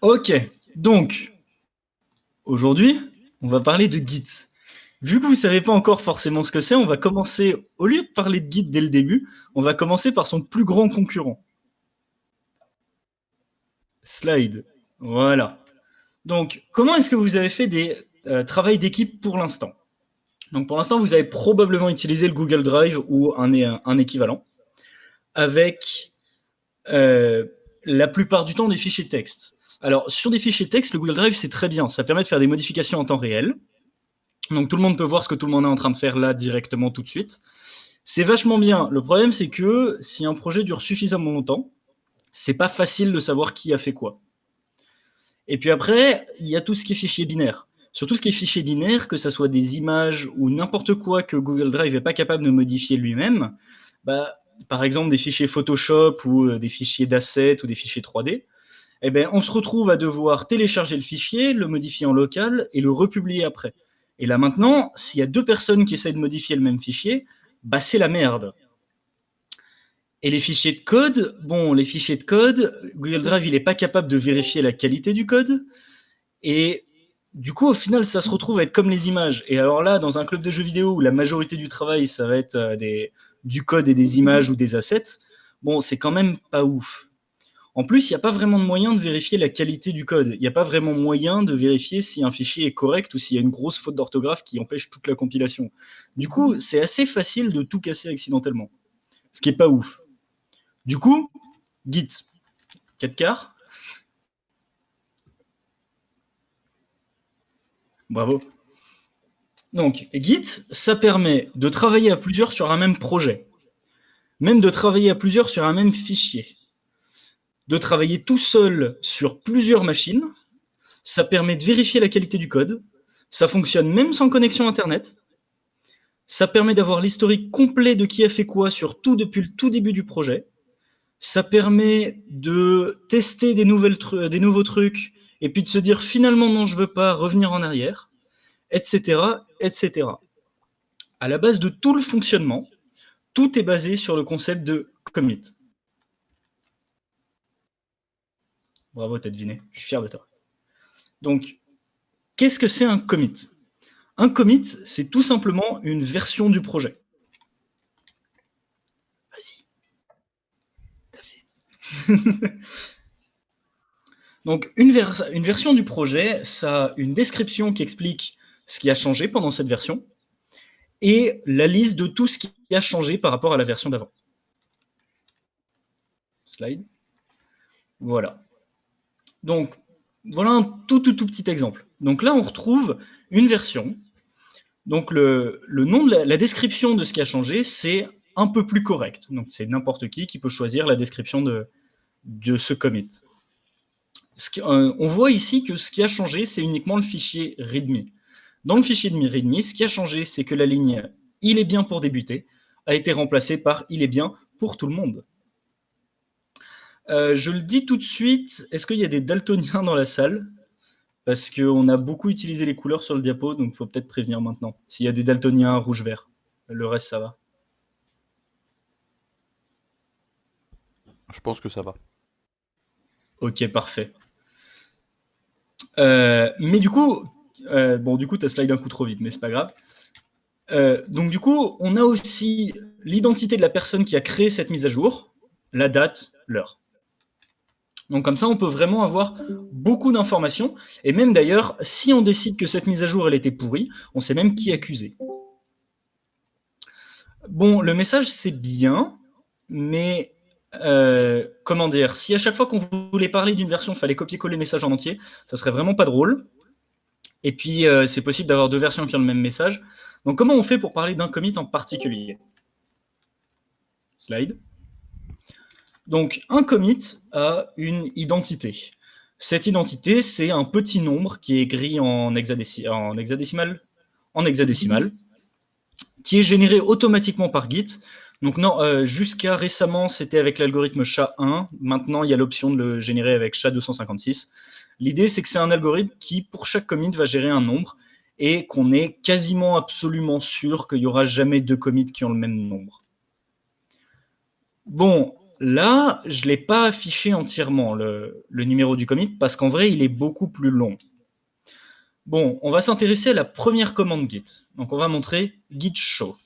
Ok, donc aujourd'hui, on va parler de Git. Vu que vous ne savez pas encore forcément ce que c'est, on va commencer, au lieu de parler de Git dès le début, on va commencer par son plus grand concurrent. Slide. Voilà. Donc, comment est-ce que vous avez fait des travaux d'équipe pour l'instant? Donc, pour l'instant, vous avez probablement utilisé le Google Drive ou un équivalent avec la plupart du temps des fichiers texte. Alors, sur des fichiers texte, le Google Drive, c'est très bien. Ça permet de faire des modifications en temps réel. Donc, tout le monde peut voir ce que tout le monde est en train de faire là directement tout de suite. C'est vachement bien. Le problème, c'est que si un projet dure suffisamment longtemps, c'est pas facile de savoir qui a fait quoi. Et puis après, il y a tout ce qui est fichier binaire. Sur tout ce qui est fichier binaire, que ce soit des images ou n'importe quoi que Google Drive n'est pas capable de modifier lui-même, bah, par exemple des fichiers Photoshop ou des fichiers d'assets ou des fichiers 3D, eh ben, on se retrouve à devoir télécharger le fichier, le modifier en local et le republier après. Et là maintenant, s'il y a deux personnes qui essaient de modifier le même fichier, bah c'est la merde. Et les fichiers de code, bon, les fichiers de code, Google Drive, il n'est pas capable de vérifier la qualité du code. Et du coup, au final, ça se retrouve à être comme les images. Et alors là, dans un club de jeux vidéo où la majorité du travail, ça va être du code et des images ou des assets, bon, c'est quand même pas ouf. En plus, il n'y a pas vraiment de moyen de vérifier la qualité du code. Il n'y a pas vraiment moyen de vérifier si un fichier est correct ou s'il y a une grosse faute d'orthographe qui empêche toute la compilation. Du coup, c'est assez facile de tout casser accidentellement. Ce qui est pas ouf. Du coup, Git, 4 quarts. Bravo. Donc, Git, ça permet de travailler à plusieurs sur un même projet, même de travailler à plusieurs sur un même fichier, de travailler tout seul sur plusieurs machines. Ça permet de vérifier la qualité du code. Ça fonctionne même sans connexion Internet. Ça permet d'avoir l'historique complet de qui a fait quoi sur tout depuis le tout début du projet. Ça permet de tester des nouveaux trucs et puis de se dire finalement non, je veux pas revenir en arrière, etc., etc. À la base de tout le fonctionnement, tout est basé sur le concept de commit. Bravo, t'as deviné. Je suis fier de toi. Donc, qu'est-ce que c'est un commit? Un commit, c'est tout simplement une version du projet. Vas-y, David. Donc, une version du projet, ça a une description qui explique ce qui a changé pendant cette version et la liste de tout ce qui a changé par rapport à la version d'avant. Slide. Voilà. Donc, voilà un tout petit exemple. Donc là, on retrouve une version. Donc le nom de la description de ce qui a changé, c'est un peu plus correct. Donc c'est n'importe qui peut choisir la description de ce commit. On voit ici que ce qui a changé, c'est uniquement le fichier README. Dans le fichier de README, ce qui a changé, c'est que la ligne « il est bien pour débuter » a été remplacée par « il est bien pour tout le monde ». Je le dis tout de suite, est-ce qu'il y a des daltoniens dans la salle? Parce qu'on a beaucoup utilisé les couleurs sur le diapo, donc il faut peut-être prévenir maintenant. S'il y a des daltoniens rouge-vert, le reste, ça va. Je pense que ça va. Ok, parfait. Mais du coup, bon, du coup, tu as slide un coup trop vite, mais c'est pas grave. Donc du coup, on a aussi l'identité de la personne qui a créé cette mise à jour, la date, l'heure. Donc comme ça, on peut vraiment avoir beaucoup d'informations. Et même d'ailleurs, si on décide que cette mise à jour, elle était pourrie, on sait même qui accuser. Bon, le message, c'est bien, mais comment dire, si à chaque fois qu'on voulait parler d'une version, il fallait copier-coller le message en entier, ça serait vraiment pas drôle. Et puis, c'est possible d'avoir deux versions qui ont le même message. Donc, comment on fait pour parler d'un commit en particulier? Slide. Donc, un commit a une identité. Cette identité, c'est un petit nombre qui est écrit en hexadécimal, qui est généré automatiquement par Git. Donc non, jusqu'à récemment, c'était avec l'algorithme SHA-1. Maintenant, il y a l'option de le générer avec SHA-256. L'idée, c'est que c'est un algorithme qui, pour chaque commit, va gérer un nombre et qu'on est quasiment absolument sûr qu'il n'y aura jamais deux commits qui ont le même nombre. Bon, là, je ne l'ai pas affiché entièrement, le numéro du commit, parce qu'en vrai, il est beaucoup plus long. Bon, on va s'intéresser à la première commande Git. Donc, on va montrer Git show.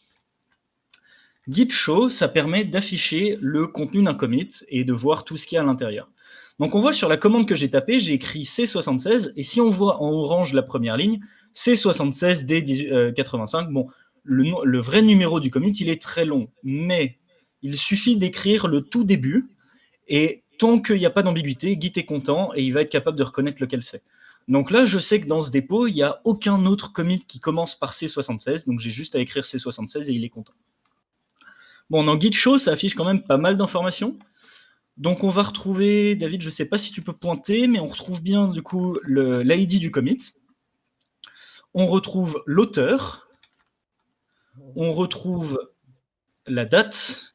Git show, ça permet d'afficher le contenu d'un commit et de voir tout ce qu'il y a à l'intérieur. Donc, on voit sur la commande que j'ai tapée, j'ai écrit C76, et si on voit en orange la première ligne, C76 D85, bon, le vrai numéro du commit, il est très long, mais il suffit d'écrire le tout début, et tant qu'il n'y a pas d'ambiguïté, Git est content et il va être capable de reconnaître lequel c'est. Donc là, je sais que dans ce dépôt, il n'y a aucun autre commit qui commence par C76, donc j'ai juste à écrire C76 et il est content. Bon, dans Git show, ça affiche quand même pas mal d'informations. Donc on va retrouver, David, je ne sais pas si tu peux pointer, mais on retrouve bien du coup l'ID du commit. On retrouve l'auteur. On retrouve la date.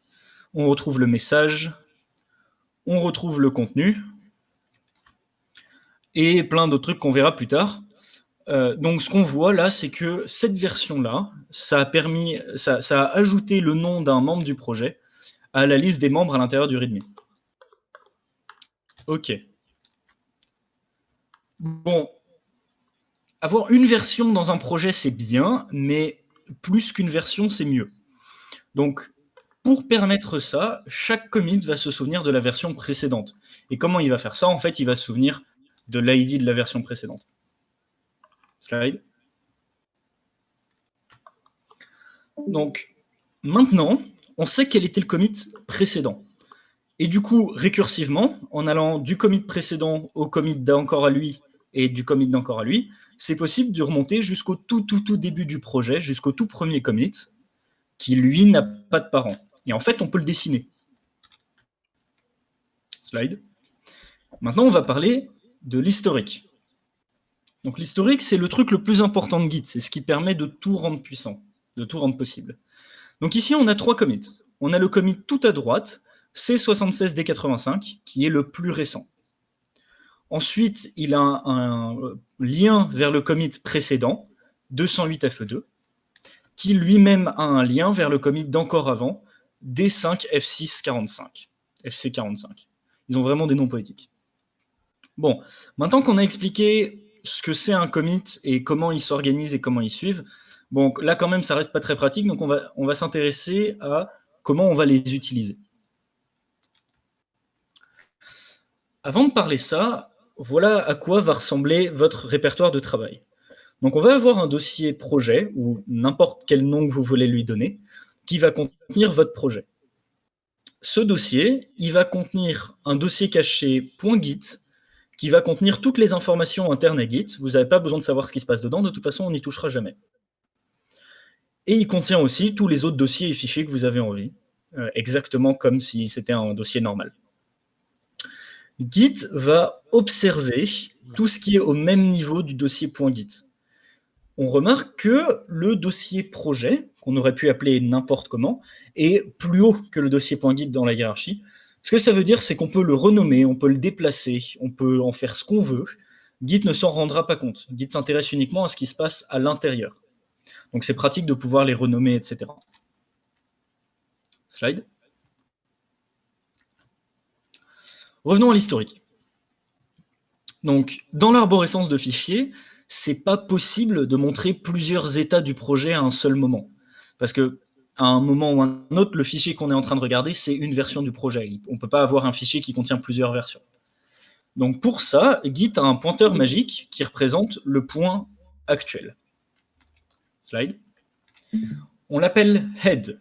On retrouve le message. On retrouve le contenu. Et plein d'autres trucs qu'on verra plus tard. Donc ce qu'on voit là, c'est que cette version-là, ça a ajouté le nom d'un membre du projet à la liste des membres à l'intérieur du README. Ok. Bon, avoir une version dans un projet, c'est bien, mais plus qu'une version, c'est mieux. Donc, pour permettre ça, chaque commit va se souvenir de la version précédente. Et comment il va faire ça? En fait, il va se souvenir de l'ID de la version précédente. Slide. Donc, maintenant, on sait quel était le commit précédent. Et du coup, récursivement, en allant du commit précédent au commit d'encore à lui et du commit d'encore à lui, c'est possible de remonter jusqu'au tout début du projet, jusqu'au tout premier commit, qui lui n'a pas de parent. Et en fait, on peut le dessiner. Slide. Maintenant, on va parler de l'historique. Donc l'historique, c'est le truc le plus important de Git, c'est ce qui permet de tout rendre puissant, de tout rendre possible. Donc ici, on a 3 commits. On a le commit tout à droite, C76D85, qui est le plus récent. Ensuite, il a un lien vers le commit précédent, 208FE2, qui lui-même a un lien vers le commit d'encore avant, D5F645, FC45. Ils ont vraiment des noms poétiques. Bon, maintenant qu'on a expliqué ce que c'est un commit et comment ils s'organisent et comment ils suivent, bon, là quand même ça reste pas très pratique, donc on va s'intéresser à comment on va les utiliser. Avant de parler ça, voilà à quoi va ressembler votre répertoire de travail. Donc on va avoir un dossier projet, ou n'importe quel nom que vous voulez lui donner, qui va contenir votre projet. Ce dossier, il va contenir un dossier caché .git, qui va contenir toutes les informations internes à Git. Vous n'avez pas besoin de savoir ce qui se passe dedans, de toute façon on n'y touchera jamais. Et il contient aussi tous les autres dossiers et fichiers que vous avez envie, exactement comme si c'était un dossier normal. Git va observer tout ce qui est au même niveau du dossier .git. On remarque que le dossier projet, qu'on aurait pu appeler n'importe comment, est plus haut que le dossier .git dans la hiérarchie. Ce que ça veut dire, c'est qu'on peut le renommer, on peut le déplacer, on peut en faire ce qu'on veut. Git ne s'en rendra pas compte. Git s'intéresse uniquement à ce qui se passe à l'intérieur. Donc c'est pratique de pouvoir les renommer, etc. Slide. Revenons à l'historique. Donc, dans l'arborescence de fichiers, c'est pas possible de montrer plusieurs états du projet à un seul moment. Parce que à un moment ou un autre, le fichier qu'on est en train de regarder, c'est une version du projet. On ne peut pas avoir un fichier qui contient plusieurs versions. Donc pour ça, Git a un pointeur magique qui représente le point actuel. Slide. On l'appelle head.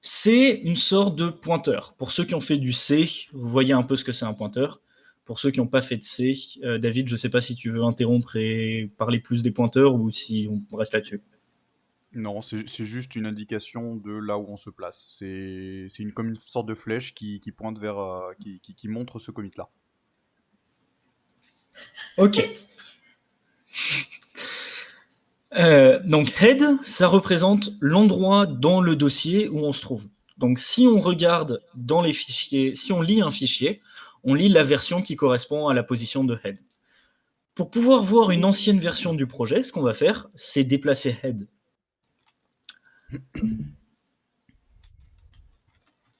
C'est une sorte de pointeur. Pour ceux qui ont fait du C, vous voyez un peu ce que c'est un pointeur. Pour ceux qui n'ont pas fait de C, David, je ne sais pas si tu veux interrompre et parler plus des pointeurs ou si on reste là-dessus. Non, c'est juste une indication de là où on se place. C'est comme une sorte de flèche qui pointe vers, qui montre ce commit-là. Ok. Donc head, ça représente l'endroit dans le dossier où on se trouve. Donc si on regarde dans les fichiers, si on lit un fichier, on lit la version qui correspond à la position de head. Pour pouvoir voir une ancienne version du projet, ce qu'on va faire, c'est déplacer head.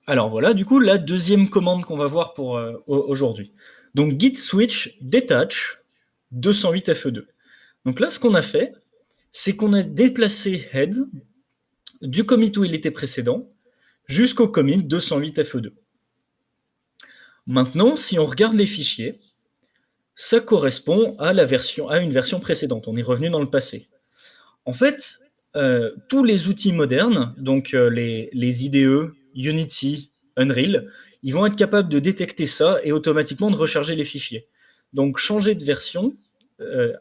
Alors voilà, du coup, la deuxième commande qu'on va voir pour aujourd'hui. Donc git switch detach 208 FE2. Donc là, ce qu'on a fait, c'est qu'on a déplacé head du commit où il était précédent jusqu'au commit 208 FE2. Maintenant, si on regarde les fichiers, ça correspond à une version précédente. On est revenu dans le passé. En fait, tous les outils modernes, donc les IDE, Unity, Unreal, ils vont être capables de détecter ça et automatiquement de recharger les fichiers. Donc changer de version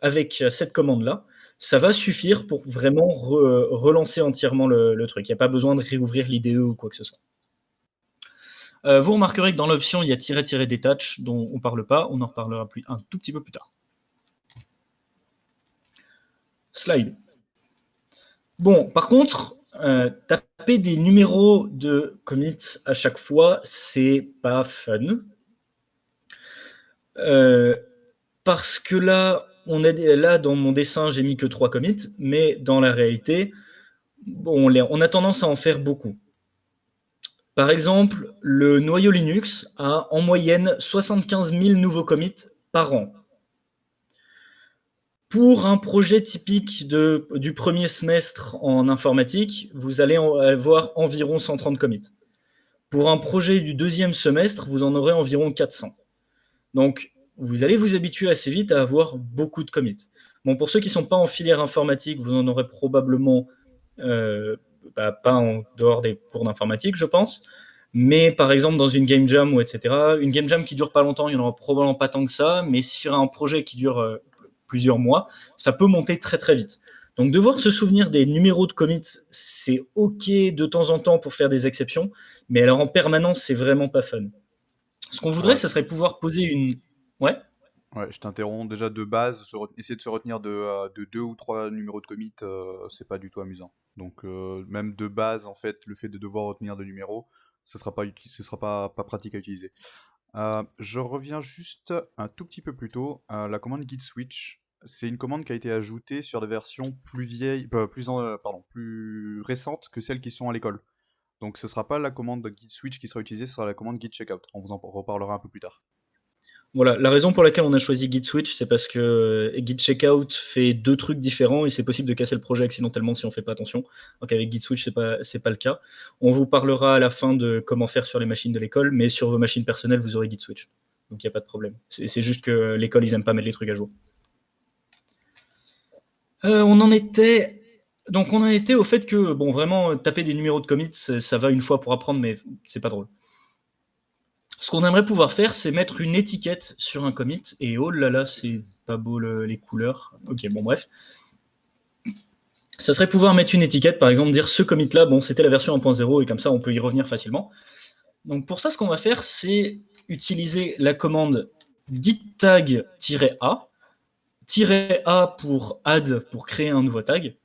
avec cette commande-là, ça va suffire pour vraiment relancer entièrement le truc. Il n'y a pas besoin de réouvrir l'IDE ou quoi que ce soit. Vous remarquerez que dans l'option, il y a "-detach" dont on ne parle pas. On en reparlera un tout petit peu plus tard. Slide. Bon, par contre, taper des numéros de commits à chaque fois, c'est pas fun. Parce que là, dans mon dessin, j'ai mis que 3 commits, mais dans la réalité, bon, on a tendance à en faire beaucoup. Par exemple, le noyau Linux a en moyenne 75 000 nouveaux commits par an. Pour un projet typique du premier semestre en informatique, vous allez avoir environ 130 commits. Pour un projet du deuxième semestre, vous en aurez environ 400. Donc, vous allez vous habituer assez vite à avoir beaucoup de commits. Bon, pour ceux qui ne sont pas en filière informatique, vous en aurez probablement pas en dehors des cours d'informatique, je pense. Mais par exemple, dans une game jam ou etc., une game jam qui dure pas longtemps, il n'y en aura probablement pas tant que ça. Mais sur un projet qui dure plusieurs mois, ça peut monter très très vite. Donc devoir se souvenir des numéros de commits, c'est ok de temps en temps pour faire des exceptions, mais alors en permanence, c'est vraiment pas fun. Ce qu'on voudrait, Ouais. ça serait pouvoir poser une... Ouais. Ouais, je t'interromps. Déjà de base, essayer de se retenir de 2 ou 3 numéros de commit, c'est pas du tout amusant. Donc même de base, en fait, le fait de devoir retenir des numéros, ce sera pas pratique à utiliser. Je reviens juste un tout petit peu plus tôt. La commande git switch, c'est une commande qui a été ajoutée sur des versions plus vieilles, plus récentes que celles qui sont à l'école. Donc ce sera pas la commande git switch qui sera utilisée, ce sera la commande git checkout. On vous en reparlera un peu plus tard. Voilà, la raison pour laquelle on a choisi Git Switch, c'est parce que Git Checkout fait deux trucs différents et c'est possible de casser le projet accidentellement si on fait pas attention. Donc avec Git Switch, c'est pas le cas. On vous parlera à la fin de comment faire sur les machines de l'école, mais sur vos machines personnelles, vous aurez Git Switch. Donc il n'y a pas de problème. C'est juste que l'école, ils aiment pas mettre les trucs à jour. On en était au fait que, bon, vraiment, taper des numéros de commits, ça va une fois pour apprendre, mais c'est pas drôle. Ce qu'on aimerait pouvoir faire, c'est mettre une étiquette sur un commit, et oh là là, c'est pas beau les couleurs. Ok, bon, bref. Ça serait pouvoir mettre une étiquette, par exemple, dire ce commit-là, bon, c'était la version 1.0, et comme ça, on peut y revenir facilement. Donc, pour ça, ce qu'on va faire, c'est utiliser la commande git-tag-a, -a pour add, pour créer un nouveau tag.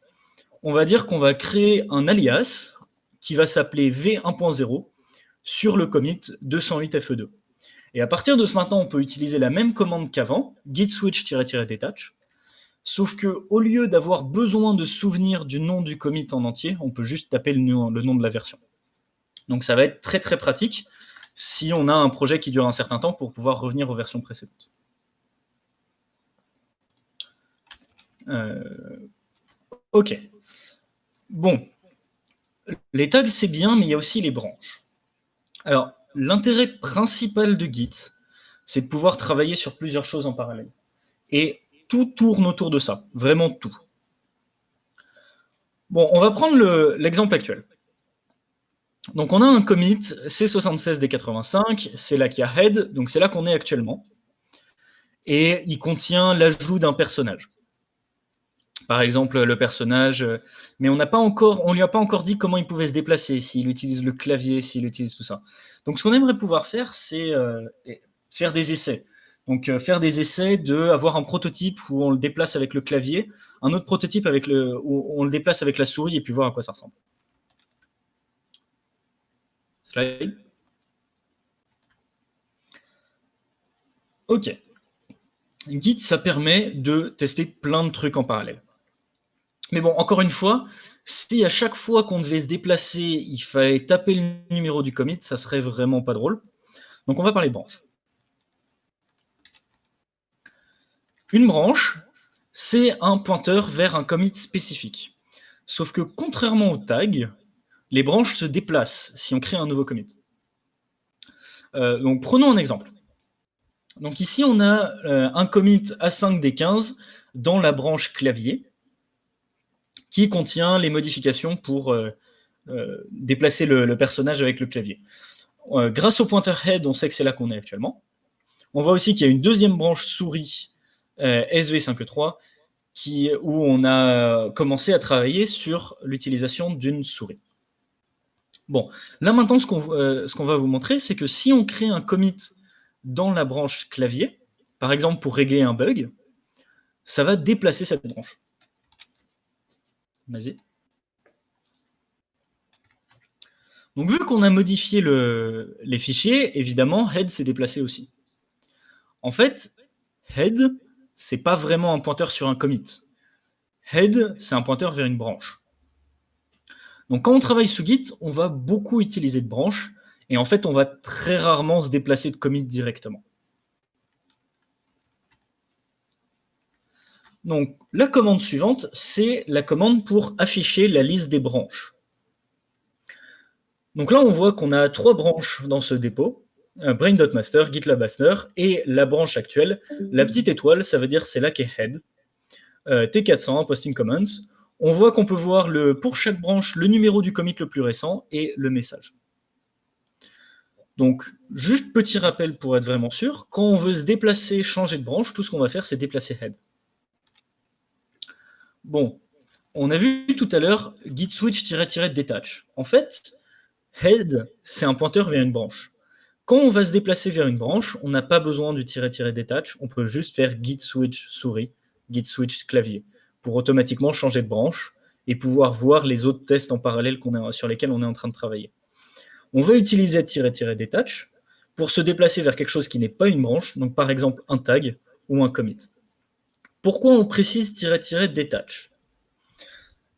On va dire qu'on va créer un alias qui va s'appeler v1.0 sur le commit 208 FE2. Et à partir de ce maintenant, on peut utiliser la même commande qu'avant, git switch-detach, sauf que au lieu d'avoir besoin de souvenir du nom du commit en entier, on peut juste taper le nom de la version. Donc ça va être très très pratique si on a un projet qui dure un certain temps pour pouvoir revenir aux versions précédentes. Ok. Bon. Les tags, c'est bien, mais il y a aussi les branches. Alors, l'intérêt principal de Git, c'est de pouvoir travailler sur plusieurs choses en parallèle. Et tout tourne autour de ça, vraiment tout. Bon, on va prendre l'exemple actuel. Donc on a un commit C76D85, c'est là qu'il y a head, donc c'est là qu'on est actuellement. Et il contient l'ajout d'un personnage. Par exemple, le personnage, mais on lui a pas encore dit comment il pouvait se déplacer, s'il utilise le clavier, s'il utilise tout ça. Donc ce qu'on aimerait pouvoir faire, c'est faire des essais. Donc faire des essais d'avoir un prototype où on le déplace avec le clavier, un autre prototype où on le déplace avec la souris et puis voir à quoi ça ressemble. Slide. Ok. Git, ça permet de tester plein de trucs en parallèle. Mais bon, encore une fois, si à chaque fois qu'on devait se déplacer, il fallait taper le numéro du commit, ça serait vraiment pas drôle. Donc on va parler de branches. Une branche, c'est un pointeur vers un commit spécifique. Sauf que contrairement au tag, les branches se déplacent si on crée un nouveau commit. Donc prenons un exemple. Donc ici, on a un commit A5D15 dans la branche clavier qui contient les modifications pour déplacer le personnage avec le clavier. Grâce au pointeur head, on sait que c'est là qu'on est actuellement. On voit aussi qu'il y a une deuxième branche souris SV5E3 où on a commencé à travailler sur l'utilisation d'une souris. Bon, là maintenant, ce qu'on va vous montrer, c'est que si on crée un commit dans la branche clavier, par exemple pour régler un bug, ça va déplacer cette branche. Vas-y. Donc vu qu'on a modifié les fichiers, évidemment, head s'est déplacé aussi. En fait, head, c'est pas vraiment un pointeur sur un commit. Head, c'est un pointeur vers une branche. Donc quand on travaille sous Git, on va beaucoup utiliser de branches, et en fait, on va très rarement se déplacer de commit directement. Donc la commande suivante, c'est la commande pour afficher la liste des branches. Donc là, on voit qu'on a 3 branches dans ce dépôt, brain.master, GitLab master, et la branche actuelle, la petite étoile, ça veut dire c'est là qu'est head, T400, posting comments. On voit qu'on peut voir pour chaque branche le numéro du commit le plus récent et le message. Donc, juste petit rappel pour être vraiment sûr, quand on veut se déplacer, changer de branche, tout ce qu'on va faire, c'est déplacer head. Bon, on a vu tout à l'heure git switch-detach. En fait, head, c'est un pointeur vers une branche. Quand on va se déplacer vers une branche, on n'a pas besoin du -detach, on peut juste faire git switch souris, git switch clavier, pour automatiquement changer de branche et pouvoir voir les autres tests en parallèle sur lesquels on est en train de travailler. On va utiliser -detach pour se déplacer vers quelque chose qui n'est pas une branche, donc par exemple un tag ou un commit. Pourquoi on précise -detach?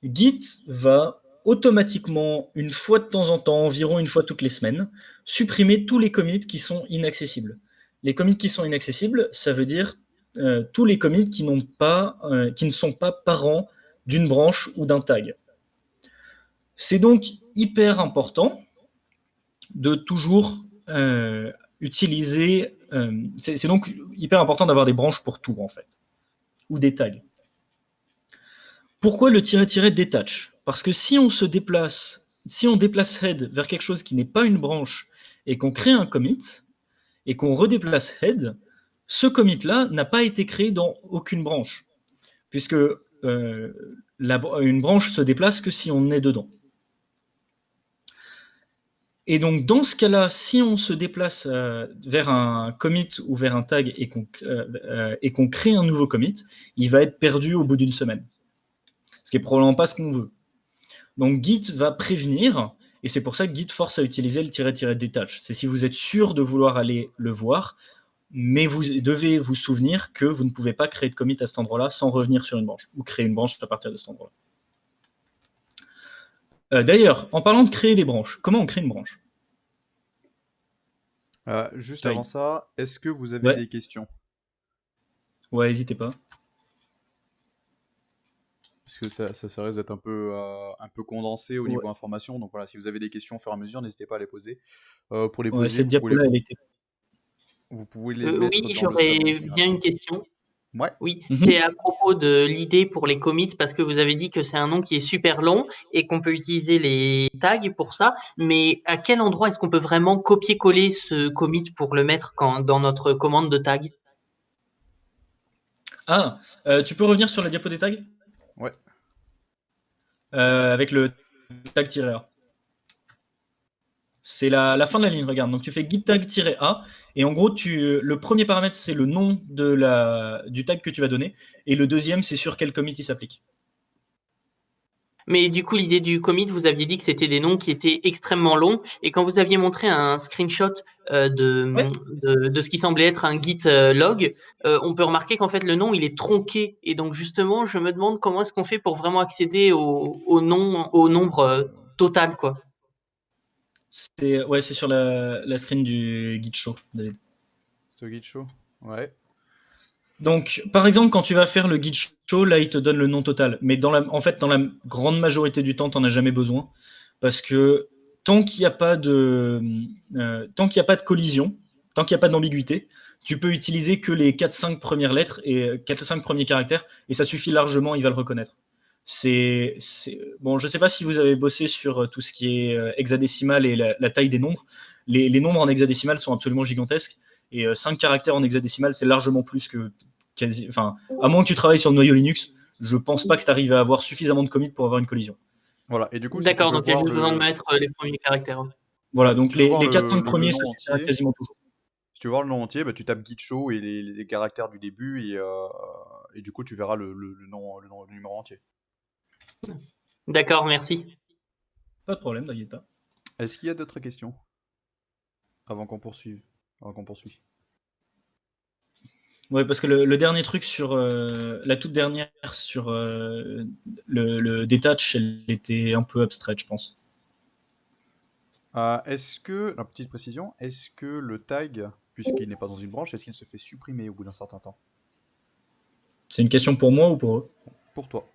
Git va automatiquement, une fois de temps en temps, environ une fois toutes les semaines, supprimer tous les commits qui sont inaccessibles. Les commits qui sont inaccessibles, ça veut dire tous les commits qui ne sont pas parents d'une branche ou d'un tag. C'est donc hyper important de toujours utiliser... c'est donc hyper important d'avoir des branches pour tout, en fait, ou des tags. Pourquoi le -detach? Parce que si on déplace head vers quelque chose qui n'est pas une branche et qu'on crée un commit et qu'on redéplace head, ce commit-là n'a pas été créé dans aucune branche, puisque une branche se déplace que si on est dedans. Et donc, dans ce cas-là, si on se déplace vers un commit ou vers un tag et qu'on crée un nouveau commit, il va être perdu au bout d'une semaine. Ce qui n'est probablement pas ce qu'on veut. Donc Git va prévenir, et c'est pour ça que Git force à utiliser le -detach. C'est si vous êtes sûr de vouloir aller le voir, mais vous devez vous souvenir que vous ne pouvez pas créer de commit à cet endroit-là sans revenir sur une branche, ou créer une branche à partir de cet endroit-là. D'ailleurs, en parlant de créer des branches, comment on crée une branche? Juste avant ça, est-ce que vous avez Ouais. des questions? Ouais, n'hésitez pas. Parce que ça risque d'être un peu condensé au niveau information. Donc voilà, si vous avez des questions au fur et à mesure, n'hésitez pas à les poser. Pour les poser, Cette diapo-là, elle était... vous pouvez les mettre Oui, dans le j'aurais salon bien généralement. une question. Ouais. Oui, c'est à propos de l'idée pour les commits, parce que vous avez dit que c'est un nom qui est super long et qu'on peut utiliser les tags pour ça, mais à quel endroit est-ce qu'on peut vraiment copier-coller ce commit pour le mettre dans notre commande de tag? Ah, tu peux revenir sur la diapo des tags? Ouais. Avec le tag-A. C'est la fin de la ligne, regarde. Donc tu fais git tag-A, et en gros, le premier paramètre, c'est le nom du tag que tu vas donner, et le deuxième, c'est sur quel commit il s'applique. Mais du coup, l'idée du commit, vous aviez dit que c'était des noms qui étaient extrêmement longs. Et quand vous aviez montré un screenshot Ouais. de ce qui semblait être un git log, on peut remarquer qu'en fait, le nom, il est tronqué. Et donc, justement, je me demande comment est-ce qu'on fait pour vraiment accéder au nom, au nombre total, quoi. C'est sur la screen du Git Show, David. Ce guide show. Ouais. Donc, par exemple, quand tu vas faire le Git Show, là, il te donne le nom total. Mais en fait, dans la grande majorité du temps, tu n'en as jamais besoin. Parce que tant qu'il n'y a pas de collision, tant qu'il n'y a pas d'ambiguïté, tu peux utiliser que les 4-5 premières lettres et 4-5 premiers caractères, et ça suffit largement, il va le reconnaître. Bon, je ne sais pas si vous avez bossé sur tout ce qui est hexadécimal et la taille des nombres. Les nombres en hexadécimal sont absolument gigantesques, et 5 caractères en hexadécimal, c'est largement plus que enfin, à moins que tu travailles sur le noyau Linux, je pense pas que tu arrives à avoir suffisamment de commits pour avoir une collision. Voilà. Et du coup, si tu D'accord, veux donc il y a voir juste besoin de mettre les premiers caractères. Voilà, si donc tu veux les voir 4-5 le premiers, nom ça suffira entier, quasiment toujours. si tu veux voir le nom entier, bah, tu tapes git show et les caractères du début et du coup tu verras le numéro entier. D'accord, merci. Pas de problème, t'inquiète pas. Est-ce qu'il y a d'autres questions avant qu'on poursuive? Ouais, parce que le dernier truc sur la toute dernière sur le detach, elle était un peu abstraite, je pense. Petite précision, est-ce que le tag, puisqu'il n'est pas dans une branche, est-ce qu'il se fait supprimer au bout d'un certain temps? C'est une question pour moi ou pour eux? Pour toi,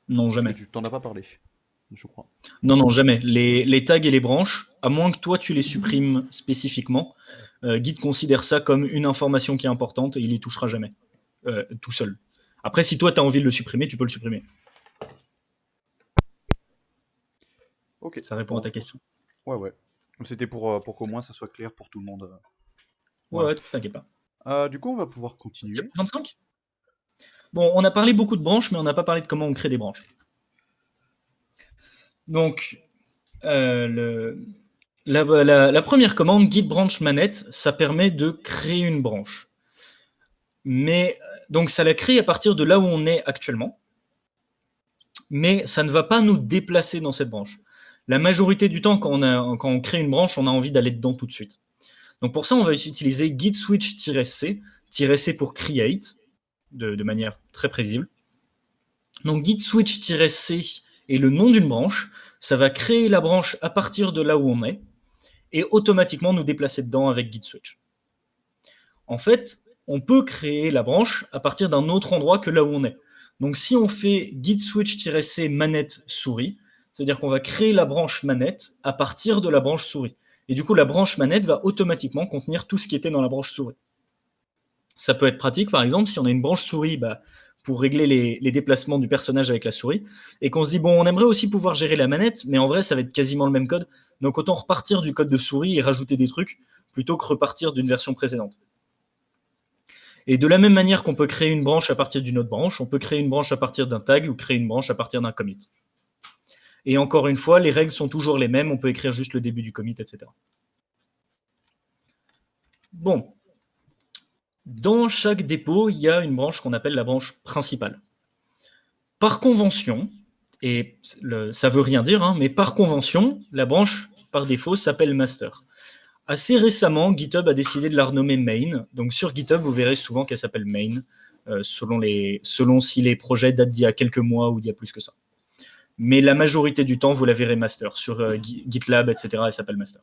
Non, parce que jamais. tu t'en as pas parlé, je crois. Non, jamais. Les tags et les branches, à moins que toi tu les supprimes spécifiquement, Git considère ça comme une information qui est importante et il y touchera jamais, tout seul. Après, si toi tu as envie de le supprimer, tu peux le supprimer. Ok. Ça répond à ta question. Ouais. C'était pour qu'au moins ça soit clair pour tout le monde. Ouais, Voilà. t'inquiète pas. Du coup, on va pouvoir continuer. 25 ? Bon, on a parlé beaucoup de branches, mais on n'a pas parlé de comment on crée des branches. Donc, la première commande, git branch manette, ça permet de créer une branche. Mais donc, ça la crée à partir de là où on est actuellement. Mais ça ne va pas nous déplacer dans cette branche. La majorité du temps, quand on crée une branche, on a envie d'aller dedans tout de suite. Donc pour ça, on va utiliser git switch-c, -c pour create, de manière très prévisible. Donc git switch-c est le nom d'une branche, ça va créer la branche à partir de là où on est, et automatiquement nous déplacer dedans avec git switch. En fait, on peut créer la branche à partir d'un autre endroit que là où on est. Donc si on fait git switch-c manette souris, c'est-à-dire qu'on va créer la branche manette à partir de la branche souris. Et du coup, la branche manette va automatiquement contenir tout ce qui était dans la branche souris. Ça peut être pratique, par exemple, si on a une branche souris pour régler les déplacements du personnage avec la souris, et qu'on se dit, bon, on aimerait aussi pouvoir gérer la manette, mais en vrai, ça va être quasiment le même code, donc autant repartir du code de souris et rajouter des trucs, plutôt que repartir d'une version précédente. Et de la même manière qu'on peut créer une branche à partir d'une autre branche, on peut créer une branche à partir d'un tag ou créer une branche à partir d'un commit. Et encore une fois, les règles sont toujours les mêmes, on peut écrire juste le début du commit, etc. Bon. Dans chaque dépôt, il y a une branche qu'on appelle la branche principale. Par convention, et ça veut rien dire, mais par convention, la branche, par défaut, s'appelle master. Assez récemment, GitHub a décidé de la renommer main. Donc sur GitHub, vous verrez souvent qu'elle s'appelle main, selon si les projets datent d'il y a quelques mois ou d'il y a plus que ça. Mais la majorité du temps, vous la verrez master. Sur GitLab, etc., elle s'appelle master.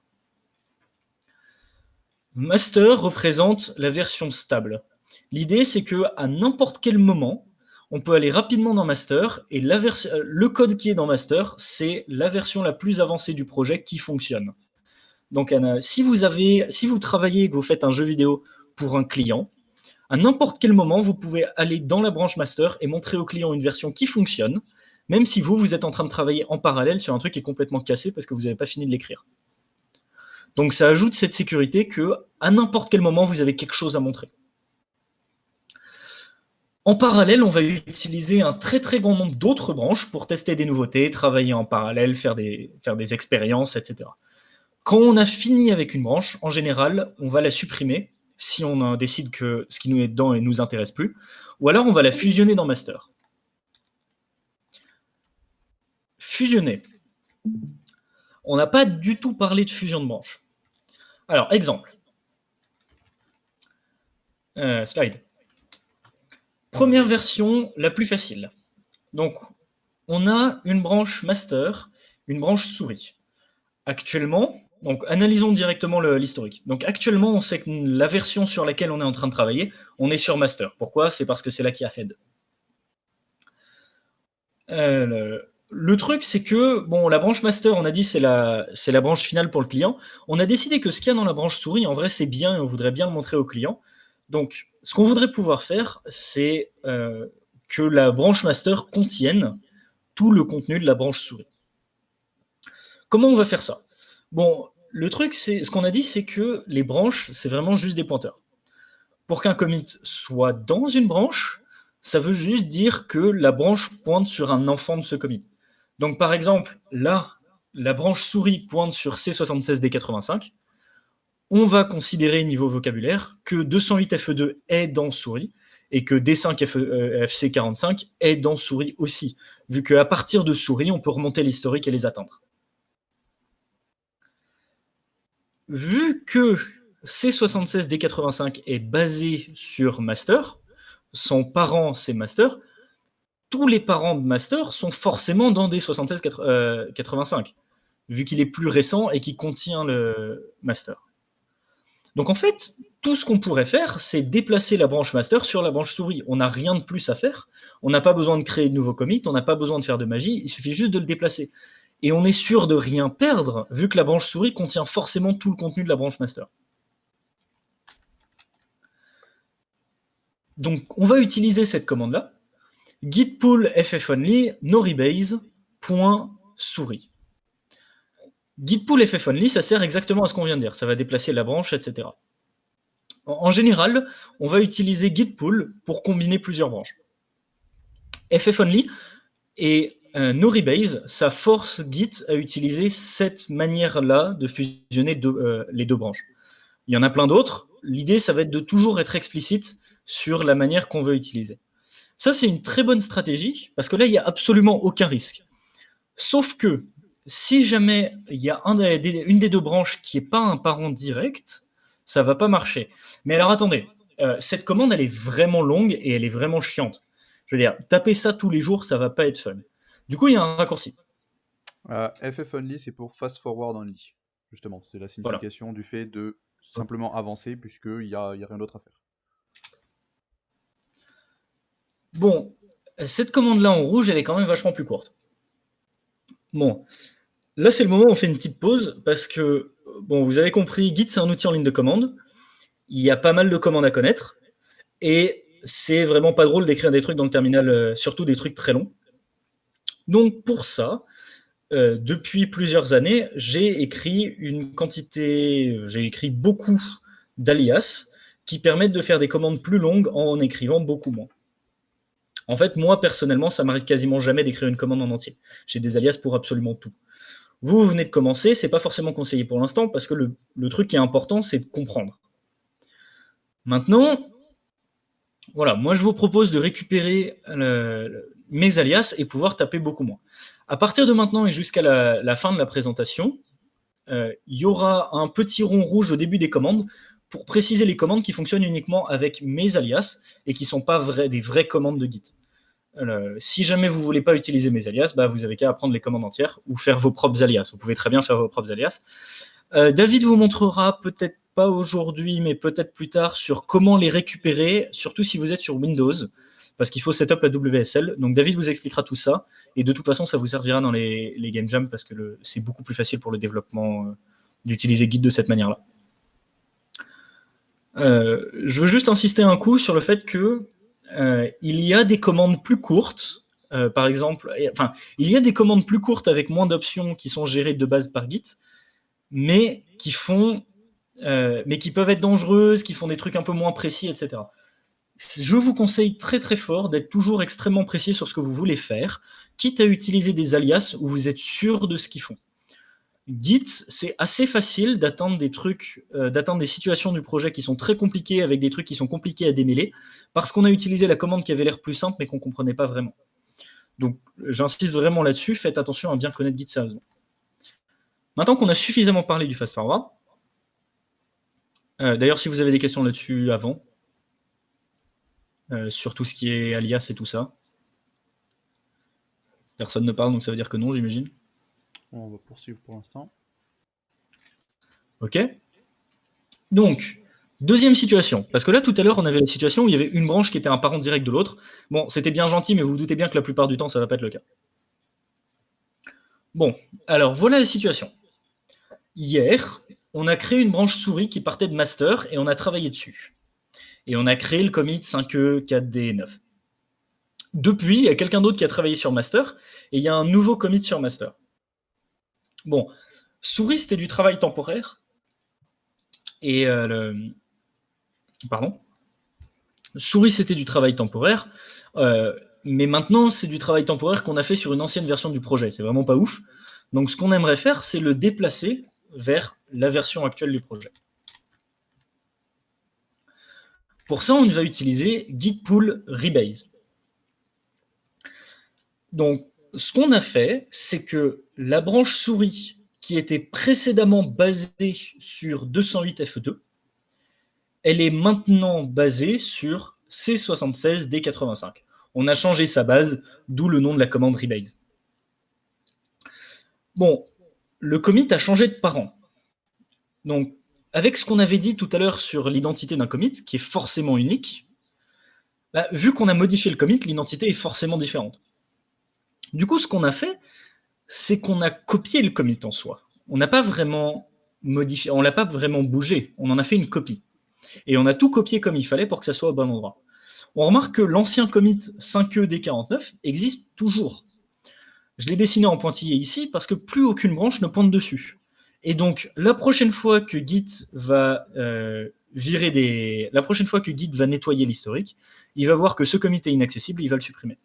Master représente la version stable. L'idée, c'est qu'à n'importe quel moment, on peut aller rapidement dans master, et le code qui est dans master, c'est la version la plus avancée du projet qui fonctionne. Donc, si vous travaillez et que vous faites un jeu vidéo pour un client, à n'importe quel moment, vous pouvez aller dans la branche master et montrer au client une version qui fonctionne, même si vous êtes en train de travailler en parallèle sur un truc qui est complètement cassé parce que vous n'avez pas fini de l'écrire. Donc, ça ajoute cette sécurité qu'à n'importe quel moment, vous avez quelque chose à montrer. En parallèle, on va utiliser un très très grand nombre d'autres branches pour tester des nouveautés, travailler en parallèle, faire des expériences, etc. Quand on a fini avec une branche, en général, on va la supprimer si on décide que ce qui nous est dedans ne nous intéresse plus, ou alors on va la fusionner dans master. fusionner. On n'a pas du tout parlé de fusion de branches. Alors, exemple. Slide. Première version, la plus facile. Donc, on a une branche master, une branche souris. Actuellement, donc analysons directement l'historique. Donc actuellement, on sait que la version sur laquelle on est en train de travailler, on est sur master. Pourquoi? C'est parce que c'est là qu'il y a head. Le truc, c'est que bon, la branche master, on a dit c'est la branche finale pour le client. On a décidé que ce qu'il y a dans la branche souris, en vrai, c'est bien et on voudrait bien le montrer au client. Donc, ce qu'on voudrait pouvoir faire, c'est que la branche master contienne tout le contenu de la branche souris. Comment on va faire ça? Bon, le truc, c'est ce qu'on a dit, c'est que les branches, c'est vraiment juste des pointeurs. Pour qu'un commit soit dans une branche, ça veut juste dire que la branche pointe sur un enfant de ce commit. Donc, par exemple, là, la branche souris pointe sur C76D85. On va considérer niveau vocabulaire que 208FE2 est dans souris et que D5FC45 est dans souris aussi, vu qu'à partir de souris, on peut remonter l'historique et les atteindre. Vu que C76D85 est basé sur master, son parent c'est master, tous les parents de master sont forcément dans D7685, vu qu'il est plus récent et qu'il contient le master. Donc en fait, tout ce qu'on pourrait faire, c'est déplacer la branche master sur la branche souris. On n'a rien de plus à faire, on n'a pas besoin de créer de nouveaux commits, on n'a pas besoin de faire de magie, il suffit juste de le déplacer. Et on est sûr de rien perdre, vu que la branche souris contient forcément tout le contenu de la branche master. Donc, on va utiliser cette commande-là, git pull ffOnly norebase.souris. Git pull ffOnly, ça sert exactement à ce qu'on vient de dire, ça va déplacer la branche, etc. En général, on va utiliser git pull pour combiner plusieurs branches. ffOnly et norebase, ça force Git à utiliser cette manière-là de fusionner les deux branches. Il y en a plein d'autres. L'idée, ça va être de toujours être explicite sur la manière qu'on veut utiliser. Ça, c'est une très bonne stratégie, parce que là, il n'y a absolument aucun risque. Sauf que, si jamais il y a une des deux branches qui n'est pas un parent direct, ça ne va pas marcher. Mais alors, attendez, cette commande, elle est vraiment longue et elle est vraiment chiante. Je veux dire, taper ça tous les jours, ça ne va pas être fun. Du coup, il y a un raccourci. ffOnly, c'est pour fast forward only. Justement, c'est la signification du fait de simplement avancer, puisqu'il n'y a rien d'autre à faire. Bon, cette commande-là en rouge, elle est quand même vachement plus courte. Bon, là, c'est le moment où on fait une petite pause, parce que, bon, vous avez compris, Git, c'est un outil en ligne de commande. Il y a pas mal de commandes à connaître, et c'est vraiment pas drôle d'écrire des trucs dans le terminal, surtout des trucs très longs. Donc, pour ça, depuis plusieurs années, j'ai écrit beaucoup d'alias qui permettent de faire des commandes plus longues en écrivant beaucoup moins. En fait, moi, personnellement, ça m'arrive quasiment jamais d'écrire une commande en entier. J'ai des alias pour absolument tout. Vous venez de commencer, c'est pas forcément conseillé pour l'instant, parce que le truc qui est important, c'est de comprendre. Maintenant, voilà, moi je vous propose de récupérer mes alias et pouvoir taper beaucoup moins. À partir de maintenant et jusqu'à la fin de la présentation, il y aura un petit rond rouge au début des commandes pour préciser les commandes qui fonctionnent uniquement avec mes alias et qui ne sont pas des vraies commandes de Git. Si jamais vous ne voulez pas utiliser mes alias, vous avez qu'à apprendre les commandes entières ou faire vos propres alias. Vous pouvez très bien faire vos propres alias. David vous montrera peut-être pas aujourd'hui, mais peut-être plus tard, sur comment les récupérer, surtout si vous êtes sur Windows, parce qu'il faut setup la WSL. Donc David vous expliquera tout ça, et de toute façon, ça vous servira dans les game jams, parce que c'est beaucoup plus facile pour le développement d'utiliser Git de cette manière-là. Je veux juste insister un coup sur le fait que il y a des commandes plus courtes, par exemple, il y a des commandes plus courtes avec moins d'options qui sont gérées de base par Git, mais qui peuvent être dangereuses, qui font des trucs un peu moins précis, etc. Je vous conseille très très fort d'être toujours extrêmement précis sur ce que vous voulez faire, quitte à utiliser des alias où vous êtes sûr de ce qu'ils font. Git, c'est assez facile d'atteindre des situations du projet qui sont très compliquées, avec des trucs qui sont compliqués à démêler, parce qu'on a utilisé la commande qui avait l'air plus simple, mais qu'on ne comprenait pas vraiment. Donc, j'insiste vraiment là-dessus, faites attention à bien connaître Git sérieusement. Maintenant qu'on a suffisamment parlé du fast-forward, d'ailleurs, si vous avez des questions là-dessus avant, sur tout ce qui est alias et tout ça, personne ne parle, donc ça veut dire que non, j'imagine. On va poursuivre pour l'instant. Ok. Donc, deuxième situation, parce que là, tout à l'heure, on avait la situation où il y avait une branche qui était un parent direct de l'autre. Bon, c'était bien gentil, mais vous vous doutez bien que la plupart du temps, ça ne va pas être le cas. Bon, alors, voilà la situation. Hier, on a créé une branche souris qui partait de master, et on a travaillé dessus. Et on a créé le commit 5e 4D9. Depuis, il y a quelqu'un d'autre qui a travaillé sur master, et il y a un nouveau commit sur master. Bon, souris, c'était du travail temporaire, et Pardon. Souris, c'était du travail temporaire, mais maintenant, c'est du travail temporaire qu'on a fait sur une ancienne version du projet. C'est vraiment pas ouf. Donc, ce qu'on aimerait faire, c'est le déplacer vers la version actuelle du projet. Pour ça, on va utiliser git pull rebase. Donc, ce qu'on a fait, c'est que la branche souris qui était précédemment basée sur 208F2, elle est maintenant basée sur C76D85. On a changé sa base, d'où le nom de la commande rebase. Bon, le commit a changé de parent. Donc, avec ce qu'on avait dit tout à l'heure sur l'identité d'un commit, qui est forcément unique, bah, vu qu'on a modifié le commit, l'identité est forcément différente. Du coup, ce qu'on a fait, c'est qu'on a copié le commit en soi. On n'a pas vraiment modifié, on l'a pas vraiment bougé, on en a fait une copie. Et on a tout copié comme il fallait pour que ça soit au bon endroit. On remarque que l'ancien commit 5ED49 existe toujours. Je l'ai dessiné en pointillé ici parce que plus aucune branche ne pointe dessus. Et donc, la prochaine fois que Git va la prochaine fois que Git va nettoyer l'historique, il va voir que ce commit est inaccessible et il va le supprimer.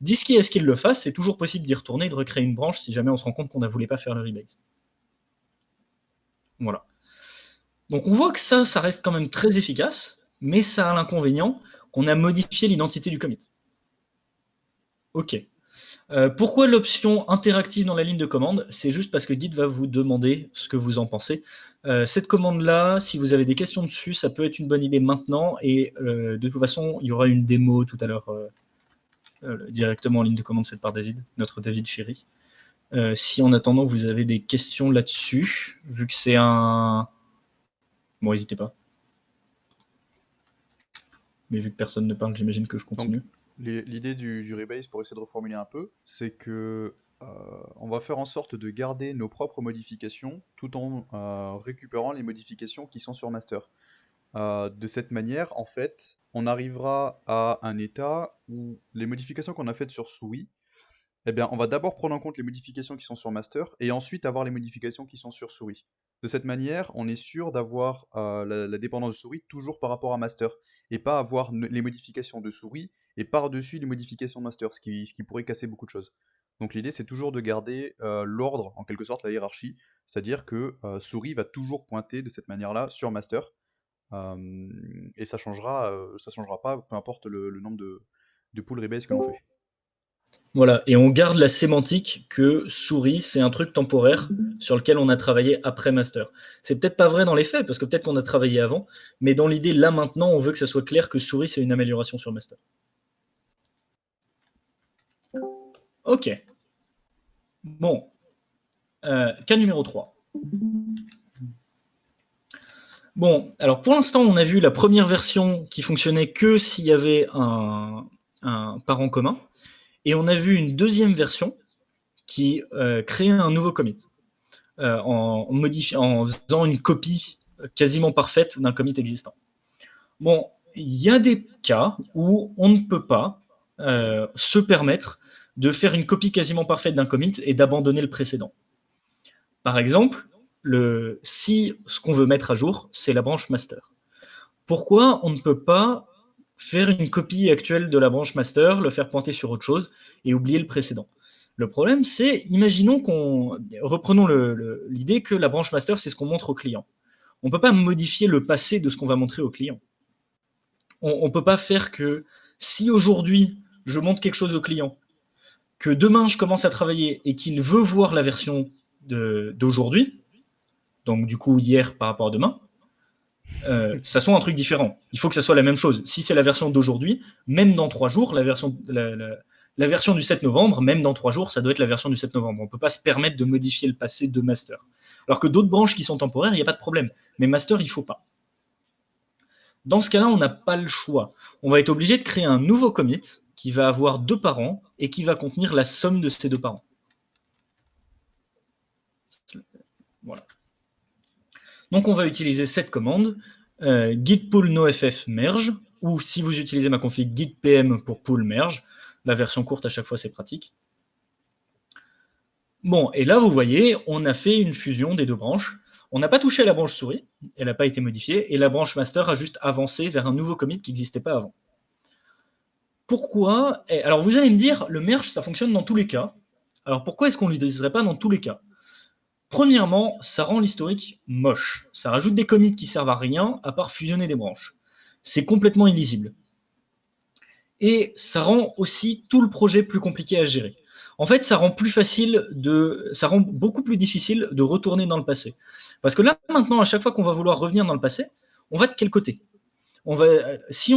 D'ici à ce qu'il le fasse, c'est toujours possible d'y retourner et de recréer une branche si jamais on se rend compte qu'on ne voulait pas faire le rebase. Voilà. Donc on voit que ça reste quand même très efficace, mais ça a l'inconvénient qu'on a modifié l'identité du commit. Ok. Pourquoi l'option interactive dans la ligne de commande? C'est juste parce que Git va vous demander ce que vous en pensez. Cette commande-là, si vous avez des questions dessus, ça peut être une bonne idée maintenant, et de toute façon, il y aura une démo tout à l'heure directement en ligne de commande faite par David, notre David chéri. Si en attendant, vous avez des questions là-dessus, vu que c'est un... Bon, n'hésitez pas. Mais vu que personne ne parle, j'imagine que je continue. Donc, l'idée du rebase, pour essayer de reformuler un peu, c'est que on va faire en sorte de garder nos propres modifications tout en récupérant les modifications qui sont sur master. De cette manière, en fait, on arrivera à un état où les modifications qu'on a faites sur souris, eh bien, on va d'abord prendre en compte les modifications qui sont sur master et ensuite avoir les modifications qui sont sur souris. De cette manière, on est sûr d'avoir la dépendance de souris toujours par rapport à master et pas avoir les modifications de souris et par-dessus les modifications master, ce qui pourrait casser beaucoup de choses. Donc l'idée, c'est toujours de garder l'ordre, en quelque sorte la hiérarchie, c'est-à-dire que souris va toujours pointer de cette manière-là sur master, et ça changera pas, peu importe le nombre de pull rebase que l'on fait. Voilà, et on garde la sémantique que souris, c'est un truc temporaire sur lequel on a travaillé après master. C'est peut-être pas vrai dans les faits, parce que peut-être qu'on a travaillé avant, mais dans l'idée, là maintenant, on veut que ça soit clair que souris, c'est une amélioration sur master. Ok. Bon. Cas numéro 3. Bon, alors pour l'instant, on a vu la première version qui fonctionnait que s'il y avait un parent commun. Et on a vu une deuxième version qui créait un nouveau commit en faisant une copie quasiment parfaite d'un commit existant. Bon, il y a des cas où on ne peut pas se permettre de faire une copie quasiment parfaite d'un commit et d'abandonner le précédent. Par exemple, si ce qu'on veut mettre à jour, c'est la branche master. Pourquoi on ne peut pas faire une copie actuelle de la branche master, le faire pointer sur autre chose et oublier le précédent? Le problème, c'est, imaginons reprenons l'idée que la branche master, c'est ce qu'on montre au client. On ne peut pas modifier le passé de ce qu'on va montrer au client. On ne peut pas faire que, si aujourd'hui, je montre quelque chose au client, que demain je commence à travailler et qu'il veut voir la version d'aujourd'hui, donc du coup hier par rapport à demain, ça soit un truc différent. Il faut que ça soit la même chose. Si c'est la version d'aujourd'hui, même dans 3 jours, la version du 7 novembre, même dans 3 jours, ça doit être la version du 7 novembre. On ne peut pas se permettre de modifier le passé de master. Alors que d'autres branches qui sont temporaires, il n'y a pas de problème. Mais master, il ne faut pas. Dans ce cas-là, on n'a pas le choix. On va être obligé de créer un nouveau commit qui va avoir 2 parents et qui va contenir la somme de ces 2 parents. Voilà. Donc on va utiliser cette commande, git pull noff merge, ou si vous utilisez ma config git pm pour pull merge. La version courte à chaque fois, c'est pratique. Bon, et là, vous voyez, on a fait une fusion des 2 branches. On n'a pas touché à la branche souris, elle n'a pas été modifiée, et la branche master a juste avancé vers un nouveau commit qui n'existait pas avant. Pourquoi? Alors, vous allez me dire, le merge, ça fonctionne dans tous les cas. Alors, pourquoi est-ce qu'on ne l'utiliserait pas dans tous les cas? Premièrement, ça rend l'historique moche. Ça rajoute des commits qui servent à rien, à part fusionner des branches. C'est complètement illisible. Et ça rend aussi tout le projet plus compliqué à gérer. En fait, ça rend beaucoup plus difficile de retourner dans le passé. Parce que là, maintenant, à chaque fois qu'on va vouloir revenir dans le passé, on va de quel côté? Si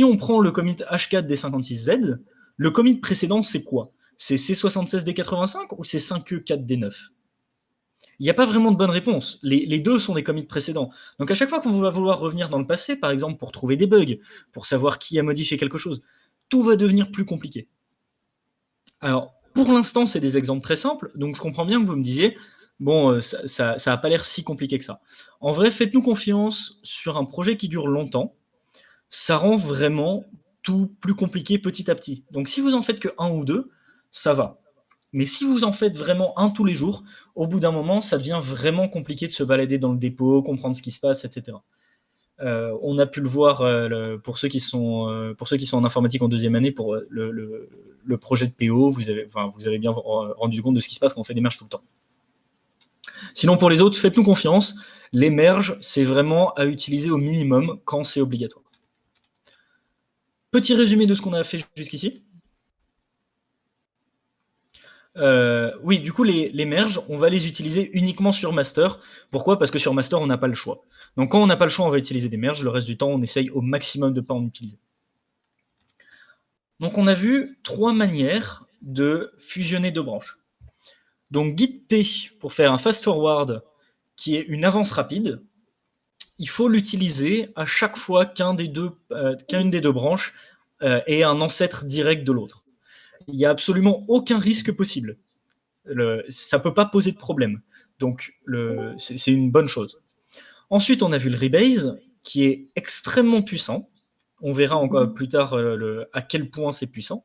on prend le commit H4D56Z, le commit précédent, c'est quoi? C'est C76D85 ou c'est 5E4D9? Il n'y a pas vraiment de bonne réponse. Les deux sont des commits précédents. Donc à chaque fois qu'on va vouloir revenir dans le passé, par exemple pour trouver des bugs, pour savoir qui a modifié quelque chose, tout va devenir plus compliqué. Alors, pour l'instant, c'est des exemples très simples, donc je comprends bien que vous me disiez, bon, ça n'a pas l'air si compliqué que ça. En vrai, faites-nous confiance sur un projet qui dure longtemps. Ça rend vraiment tout plus compliqué petit à petit. Donc si vous en faites que 1 ou 2, ça va. Mais si vous en faites vraiment 1 tous les jours, au bout d'un moment, ça devient vraiment compliqué de se balader dans le dépôt, comprendre ce qui se passe, etc. On a pu le voir pour ceux qui sont en informatique en 2e année, pour le projet de PO, vous avez bien rendu compte de ce qui se passe quand on fait des merges tout le temps. Sinon, pour les autres, faites-nous confiance. Les merges, c'est vraiment à utiliser au minimum quand c'est obligatoire. Petit résumé de ce qu'on a fait jusqu'ici. Oui, du coup, les merges, on va les utiliser uniquement sur master. Pourquoi? Parce que sur master, on n'a pas le choix. Donc quand on n'a pas le choix, on va utiliser des merges. Le reste du temps, on essaye au maximum de ne pas en utiliser. Donc on a vu 3 manières de fusionner 2 branches. Donc git p pour faire un fast forward qui est une avance rapide, il faut l'utiliser à chaque fois qu'une des deux branches est un ancêtre direct de l'autre. Il n'y a absolument aucun risque possible. Ça ne peut pas poser de problème. Donc, c'est une bonne chose. Ensuite, on a vu le rebase, qui est extrêmement puissant. On verra encore plus tard à quel point c'est puissant.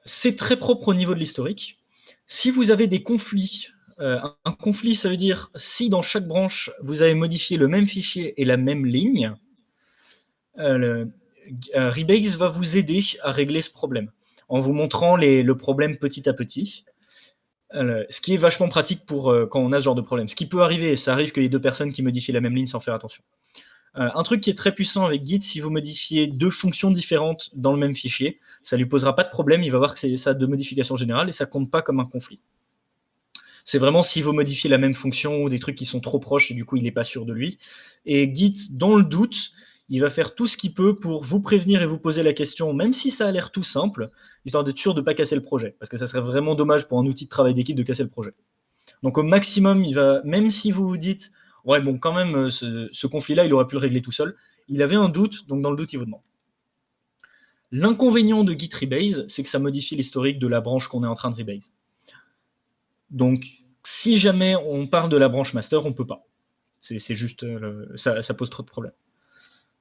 C'est très propre au niveau de l'historique. Si vous avez des conflits, un conflit, ça veut dire si dans chaque branche, vous avez modifié le même fichier et la même ligne, Rebase va vous aider à régler ce problème, en vous montrant le problème petit à petit, ce qui est vachement pratique pour quand on a ce genre de problème. Ce qui peut arriver, ça arrive qu'il y ait 2 personnes qui modifient la même ligne sans faire attention. Un truc qui est très puissant avec Git, si vous modifiez 2 fonctions différentes dans le même fichier, ça ne lui posera pas de problème, il va voir que c'est ça de modification générale et ça ne compte pas comme un conflit. C'est vraiment si vous modifiez la même fonction ou des trucs qui sont trop proches et du coup il n'est pas sûr de lui. Et Git, dans le doute, il va faire tout ce qu'il peut pour vous prévenir et vous poser la question, même si ça a l'air tout simple, histoire d'être sûr de ne pas casser le projet, parce que ça serait vraiment dommage pour un outil de travail d'équipe de casser le projet. Donc au maximum, même si vous vous dites, ouais bon quand même, ce conflit-là, il aurait pu le régler tout seul, il avait un doute, donc dans le doute, il vous demande. L'inconvénient de Git Rebase, c'est que ça modifie l'historique de la branche qu'on est en train de rebase. Donc, si jamais on parle de la branche master, on ne peut pas. C'est juste, ça pose trop de problèmes.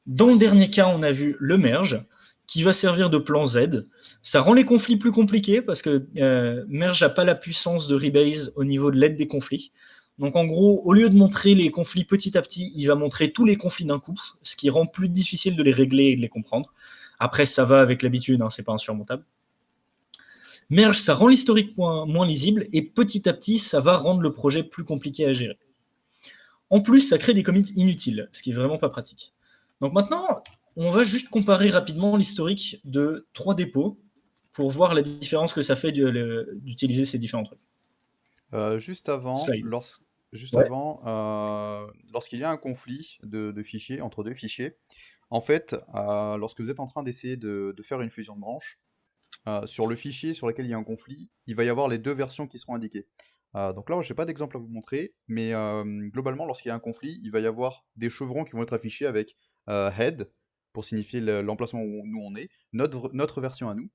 Dans le dernier cas, on a vu le merge, qui va servir de plan Z. Ça rend les conflits plus compliqués, parce que merge n'a pas la puissance de Rebase au niveau de l'aide des conflits. Donc en gros, au lieu de montrer les conflits petit à petit, il va montrer tous les conflits d'un coup, ce qui rend plus difficile de les régler et de les comprendre. Après, ça va avec l'habitude, hein, c'est pas insurmontable. Merge, ça rend l'historique moins lisible, et petit à petit, ça va rendre le projet plus compliqué à gérer. En plus, ça crée des commits inutiles, ce qui est vraiment pas pratique. Donc maintenant, on va juste comparer rapidement l'historique de 3 dépôts pour voir la différence que ça fait d'utiliser ces différents trucs. Juste avant, Slide. juste Ouais. avant lorsqu'il y a un conflit de fichiers, entre deux fichiers, en fait, lorsque vous êtes en train d'essayer de faire une fusion de branches, sur le fichier sur lequel il y a un conflit, il va y avoir les deux versions qui seront indiquées. Donc là, je n'ai pas d'exemple à vous montrer, mais globalement, lorsqu'il y a un conflit, il va y avoir des chevrons qui vont être affichés avec head, pour signifier l'emplacement où nous on est, notre version à nous.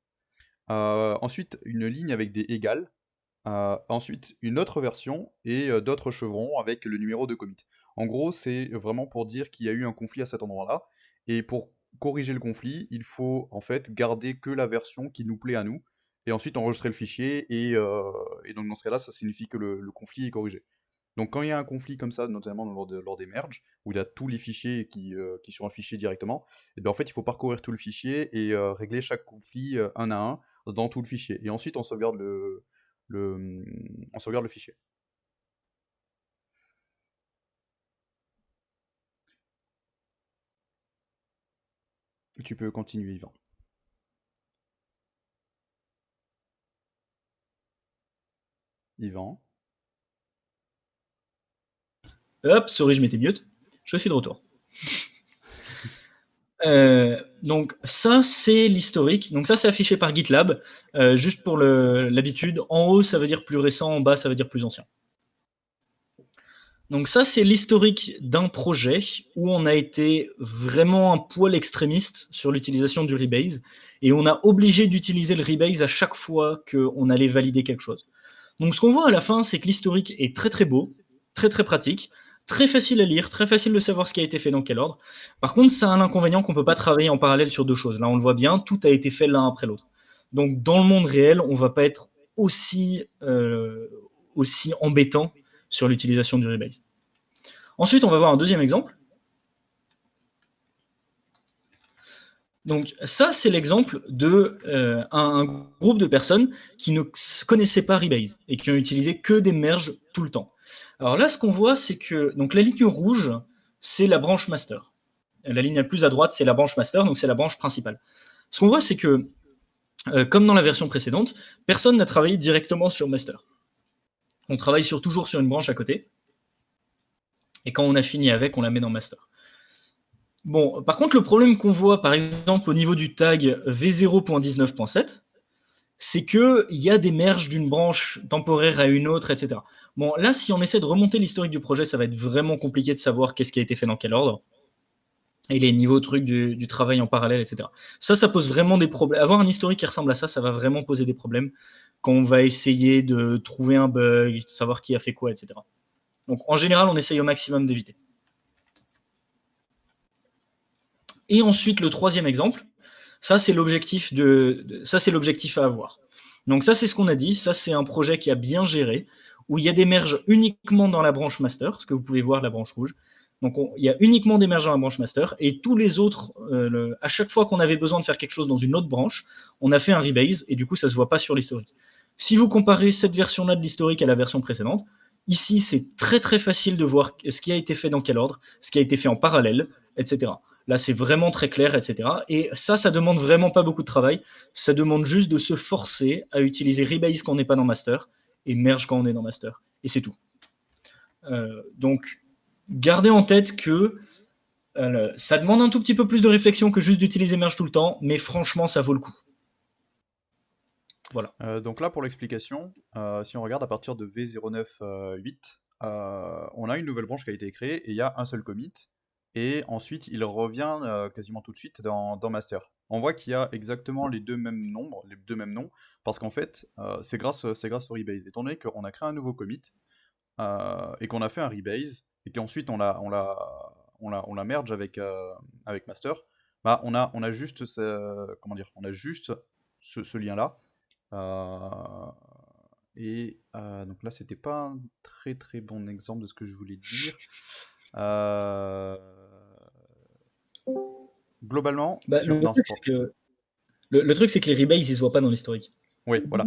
Ensuite, une ligne avec des égales. Ensuite, une autre version et d'autres chevrons avec le numéro de commit. En gros, c'est vraiment pour dire qu'il y a eu un conflit à cet endroit-là. Et pour corriger le conflit, il faut en fait garder que la version qui nous plaît à nous. Et ensuite enregistrer le fichier. Et donc dans ce cas-là, ça signifie que le conflit est corrigé. Donc quand il y a un conflit comme ça, notamment lors des merges, où il y a tous les fichiers qui sont affichés directement, et bien en fait il faut parcourir tout le fichier et régler chaque conflit un à un dans tout le fichier. Et ensuite on sauvegarde on sauvegarde le fichier. Tu peux continuer, Yvan. Yvan. Hop, sorry, je m'étais mute. Je suis de retour. Donc ça, c'est l'historique. Donc ça, c'est affiché par GitLab. Juste pour l'habitude, en haut, ça veut dire plus récent, en bas, ça veut dire plus ancien. Donc ça, c'est l'historique d'un projet où on a été vraiment un poil extrémiste sur l'utilisation du rebase et on a obligé d'utiliser le rebase à chaque fois qu'on allait valider quelque chose. Donc ce qu'on voit à la fin, c'est que l'historique est très très beau, très très pratique, très facile à lire, très facile de savoir ce qui a été fait dans quel ordre. Par contre, ça a un inconvénient qu'on ne peut pas travailler en parallèle sur deux choses. Là, on le voit bien, tout a été fait l'un après l'autre. Donc dans le monde réel, on ne va pas être aussi embêtant sur l'utilisation du rebase. Ensuite, on va voir un deuxième exemple. Donc ça, c'est l'exemple de un groupe de personnes qui ne connaissaient pas Rebase et qui ont utilisé que des merges tout le temps. Alors là, ce qu'on voit, c'est que donc la ligne rouge, c'est la branche master. La ligne la plus à droite, c'est la branche master, donc c'est la branche principale. Ce qu'on voit, c'est que, comme dans la version précédente, personne n'a travaillé directement sur master. On travaille toujours sur une branche à côté, et quand on a fini avec, on la met dans master. Bon, par contre, le problème qu'on voit, par exemple, au niveau du tag v0.19.7, c'est qu'il y a des merges d'une branche temporaire à une autre, etc. Bon, là, si on essaie de remonter l'historique du projet, ça va être vraiment compliqué de savoir qu'est-ce qui a été fait dans quel ordre, et les niveaux trucs du travail en parallèle, etc. Ça pose vraiment des problèmes. Avoir un historique qui ressemble à ça, ça va vraiment poser des problèmes quand on va essayer de trouver un bug, de savoir qui a fait quoi, etc. Donc, en général, on essaye au maximum d'éviter. Et ensuite, le troisième exemple, ça c'est l'objectif à avoir. Donc ça c'est ce qu'on a dit, ça c'est un projet qui a bien géré, où il y a des merges uniquement dans la branche master, ce que vous pouvez voir la branche rouge. Donc il y a uniquement des merges dans la branche master, et tous les autres, à chaque fois qu'on avait besoin de faire quelque chose dans une autre branche, on a fait un rebase, et du coup ça se voit pas sur l'historique. Si vous comparez cette version-là de l'historique à la version précédente, ici c'est très très facile de voir ce qui a été fait dans quel ordre, ce qui a été fait en parallèle, etc. Là, c'est vraiment très clair, etc. Et ça demande vraiment pas beaucoup de travail. Ça demande juste de se forcer à utiliser rebase quand on n'est pas dans master et merge quand on est dans master. Et c'est tout. Donc, gardez en tête que ça demande un tout petit peu plus de réflexion que juste d'utiliser merge tout le temps, mais franchement, ça vaut le coup. Voilà. Donc là, pour l'explication, si on regarde à partir de V09.8, on a une nouvelle branche qui a été créée et il y a un seul commit. Et ensuite, il revient quasiment tout de suite dans master. On voit qu'il y a exactement les deux mêmes nombres, les deux mêmes noms, parce qu'en fait, c'est grâce au rebase. Étant donné qu'on a créé un nouveau commit et qu'on a fait un rebase et qu'ensuite on la merge avec master, bah on a juste on a juste ce lien-là. Donc là, c'était pas un très très bon exemple de ce que je voulais dire. Globalement, Le truc, c'est que les rebases, ils se voient pas dans l'historique. Oui, voilà.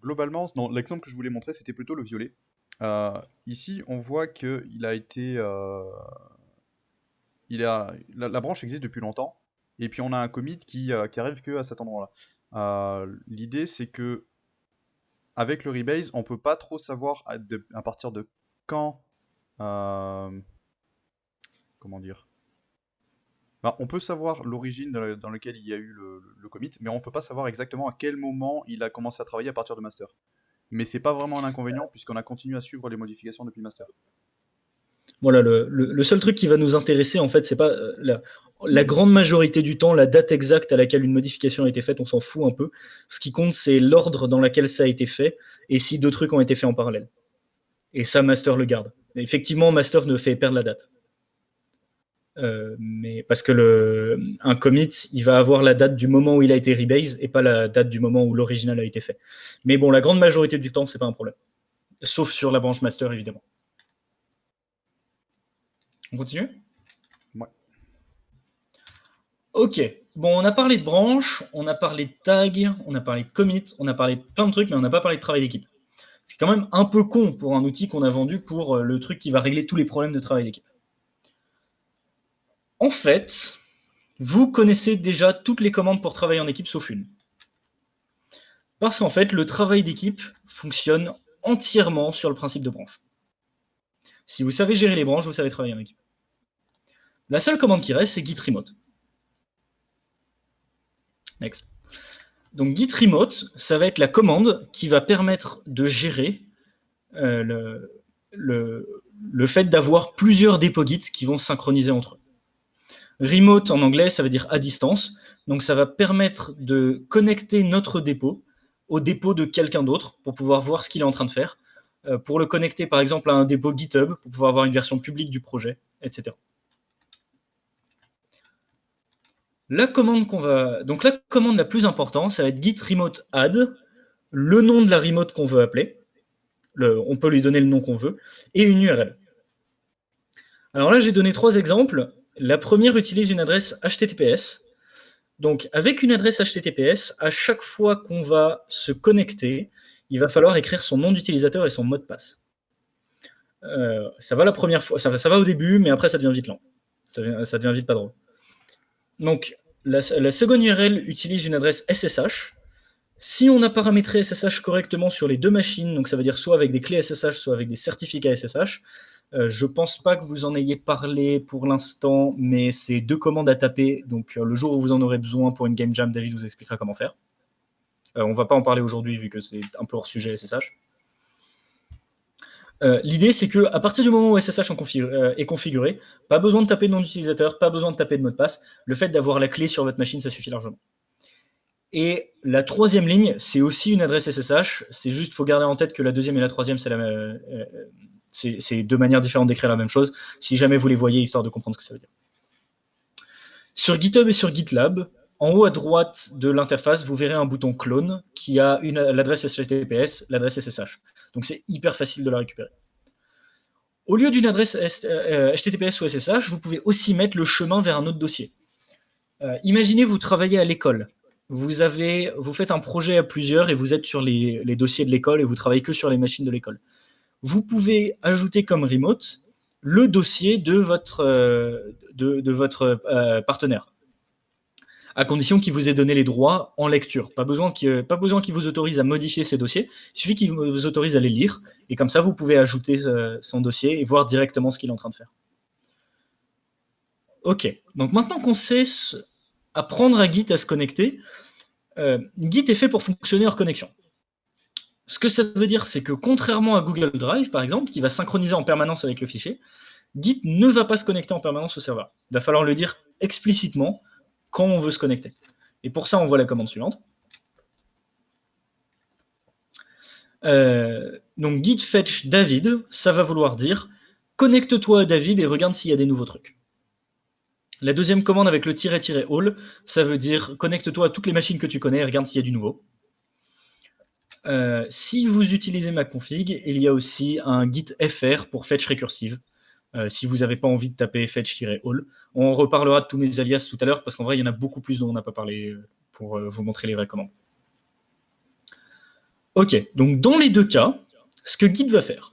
Globalement, non, l'exemple que je voulais montrer, c'était plutôt le violet. Ici, on voit qu'il a été la branche existe depuis longtemps, et puis on a un commit qui arrive que à cet endroit-là. L'idée, c'est que avec le rebase, on peut pas trop savoir à partir de quand. Comment dire? Bah, on peut savoir l'origine dans laquelle il y a eu le commit, mais on peut pas savoir exactement à quel moment il a commencé à travailler à partir de master. Mais c'est pas vraiment un inconvénient puisqu'on a continué à suivre les modifications depuis master. Voilà, le seul truc qui va nous intéresser, en fait, c'est pas la grande majorité du temps, la date exacte à laquelle une modification a été faite, on s'en fout un peu. Ce qui compte, c'est l'ordre dans lequel ça a été fait et si deux trucs ont été faits en parallèle. Et ça, master le garde. Et effectivement, master ne fait perdre la date. Mais parce que un commit, il va avoir la date du moment où il a été rebase et pas la date du moment où l'original a été fait. Mais bon, la grande majorité du temps, c'est pas un problème. Sauf sur la branche master, évidemment. On continue ? Ouais. Ok. Bon, on a parlé de branche, on a parlé de tag, on a parlé de commit, on a parlé de plein de trucs, mais on n'a pas parlé de travail d'équipe. C'est quand même un peu con pour un outil qu'on a vendu pour le truc qui va régler tous les problèmes de travail d'équipe. En fait, vous connaissez déjà toutes les commandes pour travailler en équipe sauf une. Parce qu'en fait, le travail d'équipe fonctionne entièrement sur le principe de branche. Si vous savez gérer les branches, vous savez travailler en équipe. La seule commande qui reste, c'est git remote. Next. Donc git remote, ça va être la commande qui va permettre de gérer le fait d'avoir plusieurs dépôts Git qui vont se synchroniser entre eux. Remote en anglais, ça veut dire à distance. Donc ça va permettre de connecter notre dépôt au dépôt de quelqu'un d'autre pour pouvoir voir ce qu'il est en train de faire. Pour le connecter par exemple à un dépôt GitHub, pour pouvoir avoir une version publique du projet, etc. Donc la commande la plus importante, ça va être git remote add, le nom de la remote qu'on veut appeler, on peut lui donner le nom qu'on veut, et une URL. Alors là, j'ai donné 3 exemples. La première utilise une adresse HTTPS. Donc avec une adresse HTTPS, à chaque fois qu'on va se connecter, il va falloir écrire son nom d'utilisateur et son mot de passe. Ça va la première fois, ça va au début, mais après ça devient vite lent. Ça devient vite pas drôle. Donc la seconde URL utilise une adresse SSH. Si on a paramétré SSH correctement sur les deux machines, donc ça veut dire soit avec des clés SSH, soit avec des certificats SSH, je pense pas que vous en ayez parlé pour l'instant, mais c'est 2 commandes à taper, donc le jour où vous en aurez besoin pour une game jam, David vous expliquera comment faire. On va pas en parler aujourd'hui vu que c'est un peu hors sujet SSH. L'idée, c'est qu'à partir du moment où SSH est configuré, pas besoin de taper de nom d'utilisateur, pas besoin de taper de mot de passe. Le fait d'avoir la clé sur votre machine, ça suffit largement. Et la troisième ligne, c'est aussi une adresse SSH. C'est juste, il faut garder en tête que la deuxième et la troisième, c'est 2 manières différentes d'écrire la même chose. Si jamais vous les voyez, histoire de comprendre ce que ça veut dire. Sur GitHub et sur GitLab, en haut à droite de l'interface, vous verrez un bouton clone qui a l'adresse HTTPS, l'adresse SSH. Donc c'est hyper facile de la récupérer. Au lieu d'une adresse HTTPS ou SSH, vous pouvez aussi mettre le chemin vers un autre dossier. Imaginez, vous travaillez à l'école. Vous faites un projet à plusieurs et vous êtes sur les dossiers de l'école et vous travaillez que sur les machines de l'école. Vous pouvez ajouter comme remote le dossier de votre partenaire, à condition qu'il vous ait donné les droits en lecture. Pas besoin qu'il vous autorise à modifier ces dossiers, il suffit qu'il vous autorise à les lire, et comme ça, vous pouvez ajouter son dossier et voir directement ce qu'il est en train de faire. Ok, donc maintenant qu'on sait apprendre à Git à se connecter, Git est fait pour fonctionner hors connexion. Ce que ça veut dire, c'est que contrairement à Google Drive, par exemple, qui va synchroniser en permanence avec le fichier, Git ne va pas se connecter en permanence au serveur. Il va falloir le dire explicitement quand on veut se connecter. Et pour ça, on voit la commande suivante. Donc git fetch David, ça va vouloir dire connecte-toi à David et regarde s'il y a des nouveaux trucs. La deuxième commande avec le -all, ça veut dire connecte-toi à toutes les machines que tu connais et regarde s'il y a du nouveau. Si vous utilisez ma config, il y a aussi un git fr pour fetch recursive. Si vous n'avez pas envie de taper fetch-all. On reparlera de tous mes alias tout à l'heure, parce qu'en vrai, il y en a beaucoup plus dont on n'a pas parlé pour vous montrer les vraies commandes. Ok, donc dans les 2 cas, ce que Git va faire,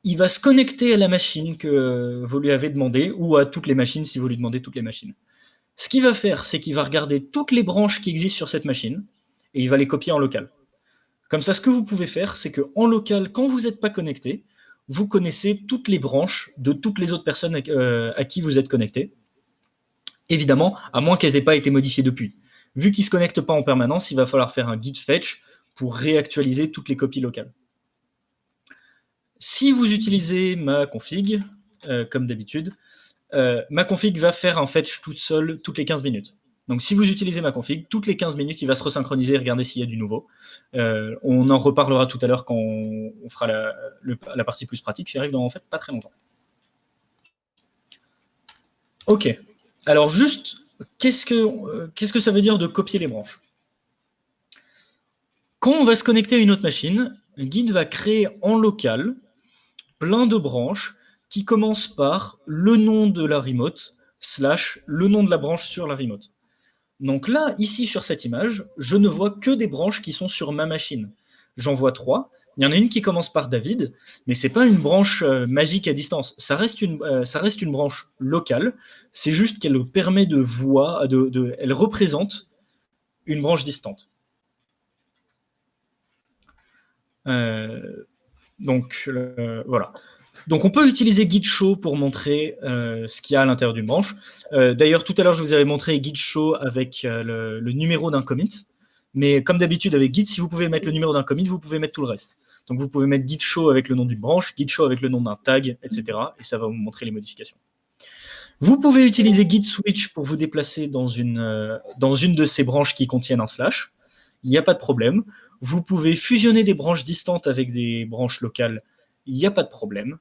il va se connecter à la machine que vous lui avez demandé, ou à toutes les machines si vous lui demandez toutes les machines. Ce qu'il va faire, c'est qu'il va regarder toutes les branches qui existent sur cette machine, et il va les copier en local. Comme ça, ce que vous pouvez faire, c'est qu'en local, quand vous n'êtes pas connecté, vous connaissez toutes les branches de toutes les autres personnes à qui vous êtes connecté. Évidemment, à moins qu'elles n'aient pas été modifiées depuis. Vu qu'ils ne se connectent pas en permanence, il va falloir faire un git fetch pour réactualiser toutes les copies locales. Si vous utilisez ma config, comme d'habitude, ma config va faire un fetch toute seule toutes les 15 minutes. Donc si vous utilisez ma config, toutes les 15 minutes, il va se resynchroniser et regarder s'il y a du nouveau. On en reparlera tout à l'heure quand on fera la partie plus pratique, ça arrive dans en fait pas très longtemps. Ok. Alors juste, qu'est-ce que ça veut dire de copier les branches? Quand on va se connecter à une autre machine, Git va créer en local plein de branches qui commencent par le nom de la remote / le nom de la branche sur la remote. Donc là, ici sur cette image, je ne vois que des branches qui sont sur ma machine. J'en vois 3. Il y en a une qui commence par David, mais ce n'est pas une branche magique à distance. Ça reste une branche locale. C'est juste qu'elle permet de voir, elle représente une branche distante. Donc voilà. Donc on peut utiliser git show pour montrer ce qu'il y a à l'intérieur d'une branche. D'ailleurs, tout à l'heure, je vous avais montré git show avec le numéro d'un commit. Mais comme d'habitude avec Git, si vous pouvez mettre le numéro d'un commit, vous pouvez mettre tout le reste. Donc vous pouvez mettre git show avec le nom d'une branche, git show avec le nom d'un tag, etc. Et ça va vous montrer les modifications. Vous pouvez utiliser git switch pour vous déplacer dans une de ces branches qui contiennent un slash. Il n'y a pas de problème. Vous pouvez fusionner des branches distantes avec des branches locales. Il n'y a pas de problème.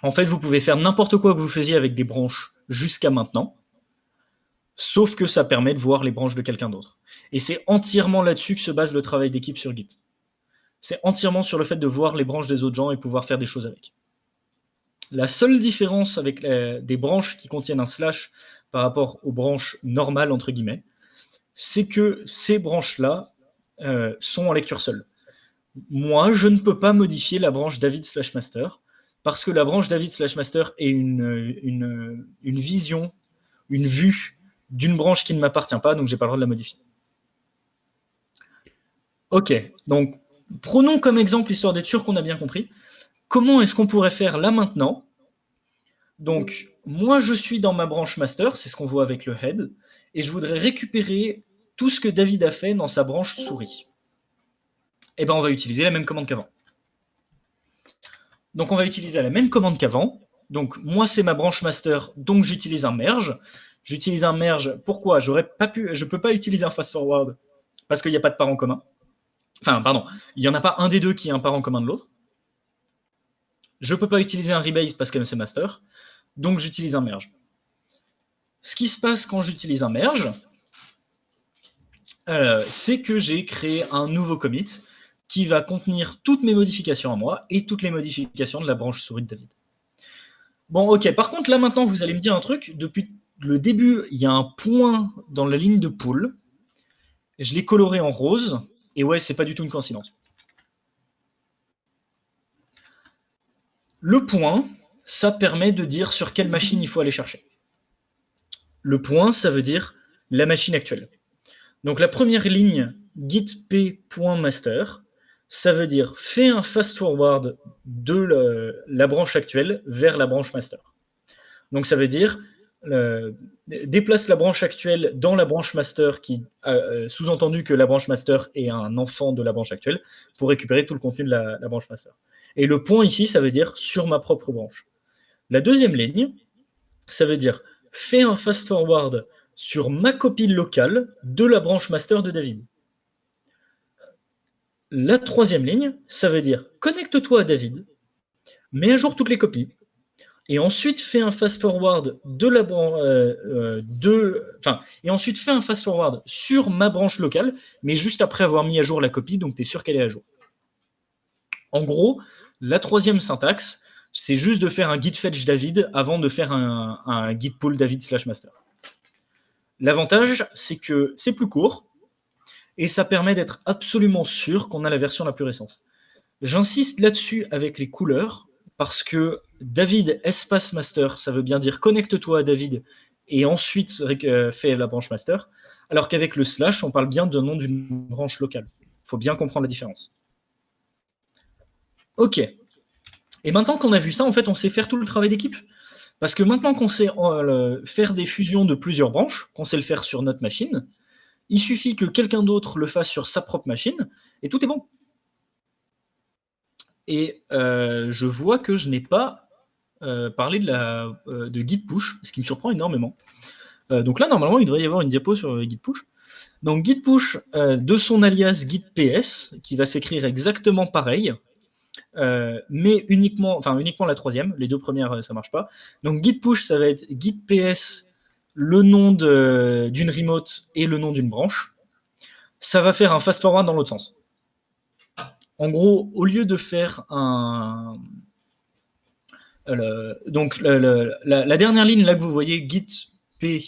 En fait, vous pouvez faire n'importe quoi que vous faisiez avec des branches jusqu'à maintenant, sauf que ça permet de voir les branches de quelqu'un d'autre. Et c'est entièrement là-dessus que se base le travail d'équipe sur Git. C'est entièrement sur le fait de voir les branches des autres gens et pouvoir faire des choses avec. La seule différence avec des branches qui contiennent un slash par rapport aux branches normales, entre guillemets, c'est que ces branches-là sont en lecture seule. Moi, je ne peux pas modifier la branche David/master parce que la branche David/master est une vision, une vue d'une branche qui ne m'appartient pas, donc je n'ai pas le droit de la modifier. Ok, donc prenons comme exemple, histoire d'être sûr qu'on a bien compris, comment est-ce qu'on pourrait faire là maintenant? Donc, moi, je suis dans ma branche master, c'est ce qu'on voit avec le head, et je voudrais récupérer tout ce que David a fait dans sa branche souris. Eh bien, on va utiliser la même commande qu'avant. Donc, on va utiliser la même commande qu'avant. Donc, moi, c'est ma branche master, donc j'utilise un merge. J'utilise un merge. Pourquoi? Je ne peux pas utiliser un fast forward parce qu'il n'y a pas de parent commun. Enfin, pardon, il n'y en a pas un des deux qui est un parent commun de l'autre. Je ne peux pas utiliser un rebase parce que c'est master. Donc, j'utilise un merge. Ce qui se passe quand j'utilise un merge, c'est que j'ai créé un nouveau commit qui va contenir toutes mes modifications à moi et toutes les modifications de la branche souris de David. Bon, ok. Par contre, là, maintenant, vous allez me dire un truc. Depuis le début, il y a un point dans la ligne de pool. Je l'ai coloré en rose. Et ouais, c'est pas du tout une coïncidence. Le point, ça permet de dire sur quelle machine il faut aller chercher. Le point, ça veut dire la machine actuelle. Donc la première ligne, git p.master, ça veut dire fais un fast forward de la branche actuelle vers la branche master. Donc ça veut dire déplace la branche actuelle dans la branche master, qui sous-entendu que la branche master est un enfant de la branche actuelle, pour récupérer tout le contenu de la branche master. Et le point ici, ça veut dire sur ma propre branche. La deuxième ligne, ça veut dire fais un fast forward sur ma copie locale de la branche master de David. La troisième ligne, ça veut dire connecte-toi à David, mets à jour toutes les copies, et ensuite fais un fast forward et ensuite fais un fast forward sur ma branche locale, mais juste après avoir mis à jour la copie, donc tu es sûr qu'elle est à jour. En gros, la troisième syntaxe, c'est juste de faire un git fetch David avant de faire un git pull David/master. L'avantage, c'est que c'est plus court et ça permet d'être absolument sûr qu'on a la version la plus récente. J'insiste là-dessus avec les couleurs. parce que David espace master, ça veut bien dire connecte-toi à David et ensuite fais la branche master, alors qu'avec le slash, on parle bien d'un nom d'une branche locale. Il faut bien comprendre la différence. Ok. Et maintenant qu'on a vu ça, en fait, on sait faire tout le travail d'équipe. Parce que maintenant qu'on sait faire des fusions de plusieurs branches, qu'on sait le faire sur notre machine, il suffit que quelqu'un d'autre le fasse sur sa propre machine, et tout est bon. Et je vois que je n'ai pas parlé de Git push, ce qui me surprend énormément. Donc là, normalement, il devrait y avoir une diapo sur Git push. Donc Git push, de son alias Git PS, qui va s'écrire exactement pareil, mais uniquement la troisième. Les deux premières, ça marche pas. Donc Git push, ça va être Git PS, le nom d'une remote et le nom d'une branche. Ça va faire un fast forward dans l'autre sens. En gros, au lieu de faire donc la dernière ligne là que vous voyez, Git P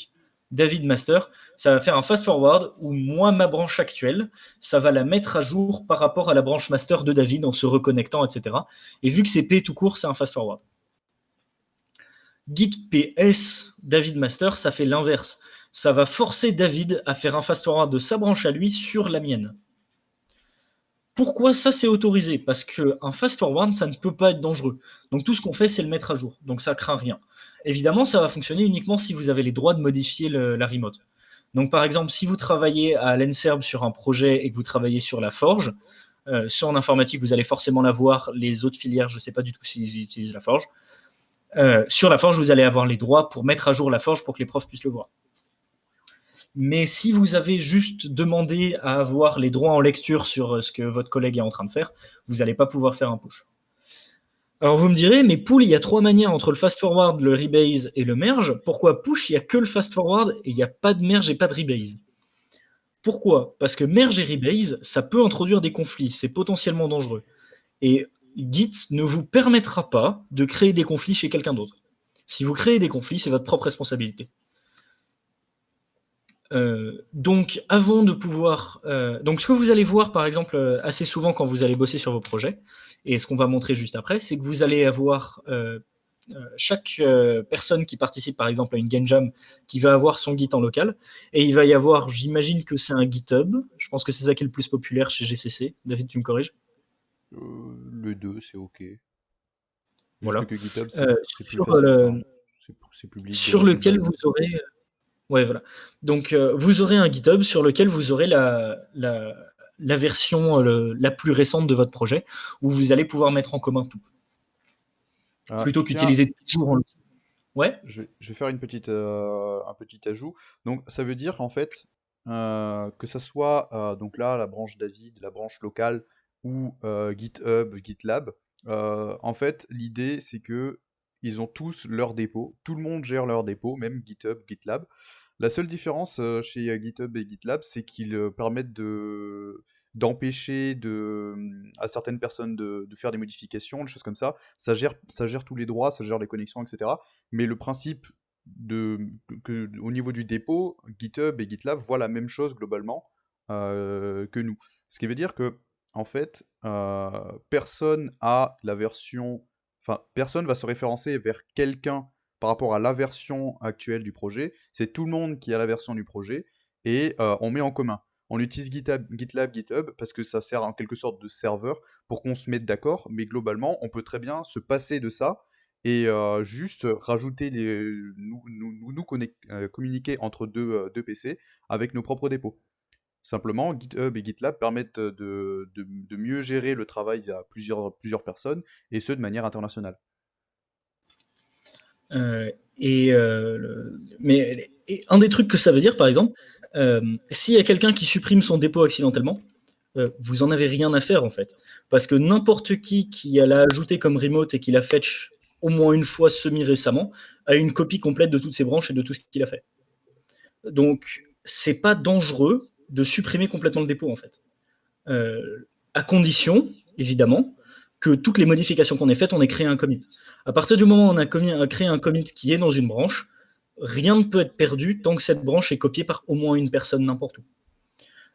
David Master, ça va faire un fast forward où moi, ma branche actuelle, ça va la mettre à jour par rapport à la branche master de David en se reconnectant, etc. Et vu que c'est P tout court, c'est un fast forward. Git PS David Master, ça fait l'inverse. Ça va forcer David à faire un fast forward de sa branche à lui sur la mienne. Pourquoi ça c'est autorisé? Parce qu'un fast forward, ça ne peut pas être dangereux. Donc tout ce qu'on fait, c'est le mettre à jour. Donc ça craint rien. Évidemment, ça va fonctionner uniquement si vous avez les droits de modifier la remote. Donc par exemple, si vous travaillez à l'Enserb sur un projet et que vous travaillez sur la Forge, sur en informatique, vous allez forcément l'avoir. Les autres filières, je ne sais pas du tout s'ils utilisent la Forge. Sur la Forge, vous allez avoir les droits pour mettre à jour la Forge pour que les profs puissent le voir. Mais si vous avez juste demandé à avoir les droits en lecture sur ce que votre collègue est en train de faire, vous n'allez pas pouvoir faire un push. Alors vous me direz, mais pull, il y a trois manières entre le fast forward, le rebase et le merge. Pourquoi push, il n'y a que le fast forward et il n'y a pas de merge et pas de rebase? Pourquoi? Parce que merge et rebase, ça peut introduire des conflits, c'est potentiellement dangereux. Et Git ne vous permettra pas de créer des conflits chez quelqu'un d'autre. Si vous créez des conflits, c'est votre propre responsabilité. Donc, avant de pouvoir... donc, ce que vous allez voir, par exemple, assez souvent quand vous allez bosser sur vos projets, et ce qu'on va montrer juste après, c'est que vous allez avoir chaque personne qui participe, par exemple, à une game jam, qui va avoir son Git en local, et il va y avoir, j'imagine que c'est un GitHub, je pense que c'est ça qui est le plus populaire chez GCC. David, tu me corriges? Le 2, c'est OK. Juste Voilà. que GitHub, c'est plus Sur, facile. Enfin, c'est public sur de lequel base. vous aurez... Ouais, voilà. Donc, vous aurez un GitHub sur lequel vous aurez la version la plus récente de votre projet, où vous allez pouvoir mettre en commun tout. Plutôt qu'utiliser toujours en... Ouais. Je vais faire un petit ajout. Donc, ça veut dire, en fait, que ça soit, donc là, la branche David, la branche locale, ou GitHub, GitLab, en fait, l'idée, c'est que ils ont tous leur dépôt. Tout le monde gère leur dépôt, même GitHub, GitLab. La seule différence chez GitHub et GitLab, c'est qu'ils permettent d'empêcher à certaines personnes de faire des modifications, des choses comme ça. Ça gère tous les droits, ça gère les connexions, etc. Mais le principe au niveau du dépôt, GitHub et GitLab voient la même chose globalement que nous. Ce qui veut dire que, en fait, personne a la version... Enfin, personne va se référencer vers quelqu'un par rapport à la version actuelle du projet. C'est tout le monde qui a la version du projet et on met en commun. On utilise GitLab, GitHub parce que ça sert en quelque sorte de serveur pour qu'on se mette d'accord, mais globalement, on peut très bien se passer de ça et juste rajouter communiquer entre deux PC avec nos propres dépôts. Simplement, GitHub et GitLab permettent de mieux gérer le travail à plusieurs personnes, et ce, de manière internationale. Mais un des trucs que ça veut dire, par exemple, s'il y a quelqu'un qui supprime son dépôt accidentellement, vous en avez rien à faire en fait, parce que n'importe qui l'a ajouté comme remote et qui l'a fetch au moins une fois semi-récemment a une copie complète de toutes ses branches et de tout ce qu'il a fait. Donc c'est pas dangereux de supprimer complètement le dépôt en fait, à condition évidemment que toutes les modifications qu'on ait faites, on ait créé un commit. À partir du moment où on a créé un commit qui est dans une branche, rien ne peut être perdu tant que cette branche est copiée par au moins une personne n'importe où.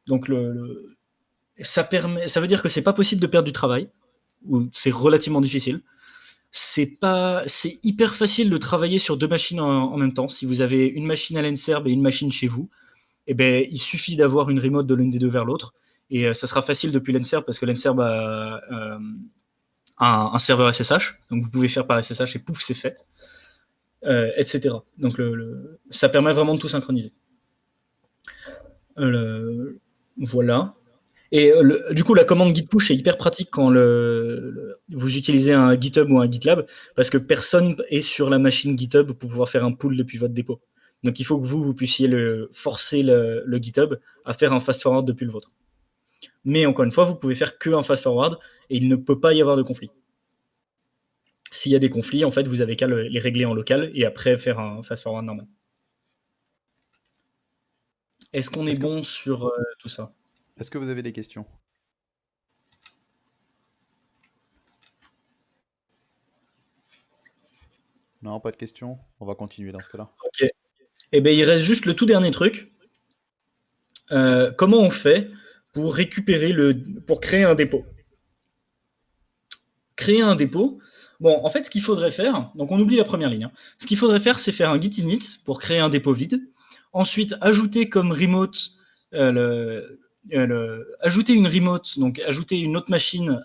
Donc ça veut dire que c'est pas possible de perdre du travail, ou c'est relativement difficile. c'est hyper facile de travailler sur 2 machines en même temps. Si vous avez une machine à l'Enserb et une machine chez vous, eh ben, il suffit d'avoir une remote de l'une des deux vers l'autre. Et ça sera facile depuis l'Enserb parce que l'Enserb a un serveur SSH. Donc vous pouvez faire par SSH et pouf, c'est fait. Etc. Donc ça permet vraiment de tout synchroniser. Voilà. Et du coup, la commande git push est hyper pratique quand vous utilisez un GitHub ou un GitLab, parce que personne est sur la machine GitHub pour pouvoir faire un pull depuis votre dépôt. Donc il faut que vous puissiez forcer le GitHub à faire un fast-forward depuis le vôtre. Mais encore une fois, vous pouvez faire qu'un fast-forward, et il ne peut pas y avoir de conflit. S'il y a des conflits, en fait, vous avez qu'à les régler en local, et après faire un fast-forward normal. Est-ce qu'on est bon sur tout ça? Est-ce que vous avez des questions? Non, pas de questions? On va continuer dans ce cas-là. Ok. Eh bien, il reste juste le tout dernier truc. Comment on fait pour pour créer un dépôt? Créer un dépôt, bon, en fait, ce qu'il faudrait faire, donc on oublie la première ligne, hein. Ce qu'il faudrait faire, c'est faire un git init pour créer un dépôt vide. Ensuite, ajouter comme remote ajouter une remote, donc ajouter une autre machine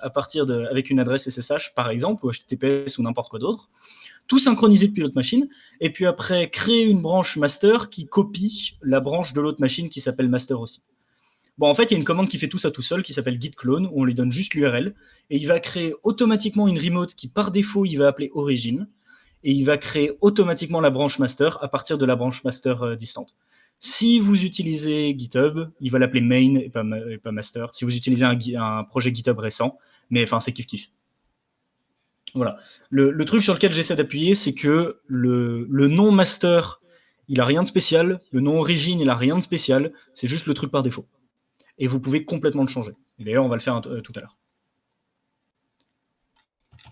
avec une adresse SSH par exemple, ou HTTPS ou n'importe quoi d'autre, tout synchroniser depuis l'autre machine, et puis après créer une branche master qui copie la branche de l'autre machine qui s'appelle master aussi. Bon, en fait, il y a une commande qui fait tout ça tout seul, qui s'appelle git clone, où on lui donne juste l'URL, et il va créer automatiquement une remote qui, par défaut, il va appeler origin, et il va créer automatiquement la branche master à partir de la branche master distante. Si vous utilisez GitHub, il va l'appeler main et pas master. Si vous utilisez un projet GitHub récent, mais enfin, c'est kiff-kiff. Voilà. Le truc sur lequel j'essaie d'appuyer, c'est que le nom master, il a rien de spécial. Le nom origin, il a rien de spécial. C'est juste le truc par défaut. Et vous pouvez complètement le changer. Et d'ailleurs, on va le faire tout à l'heure.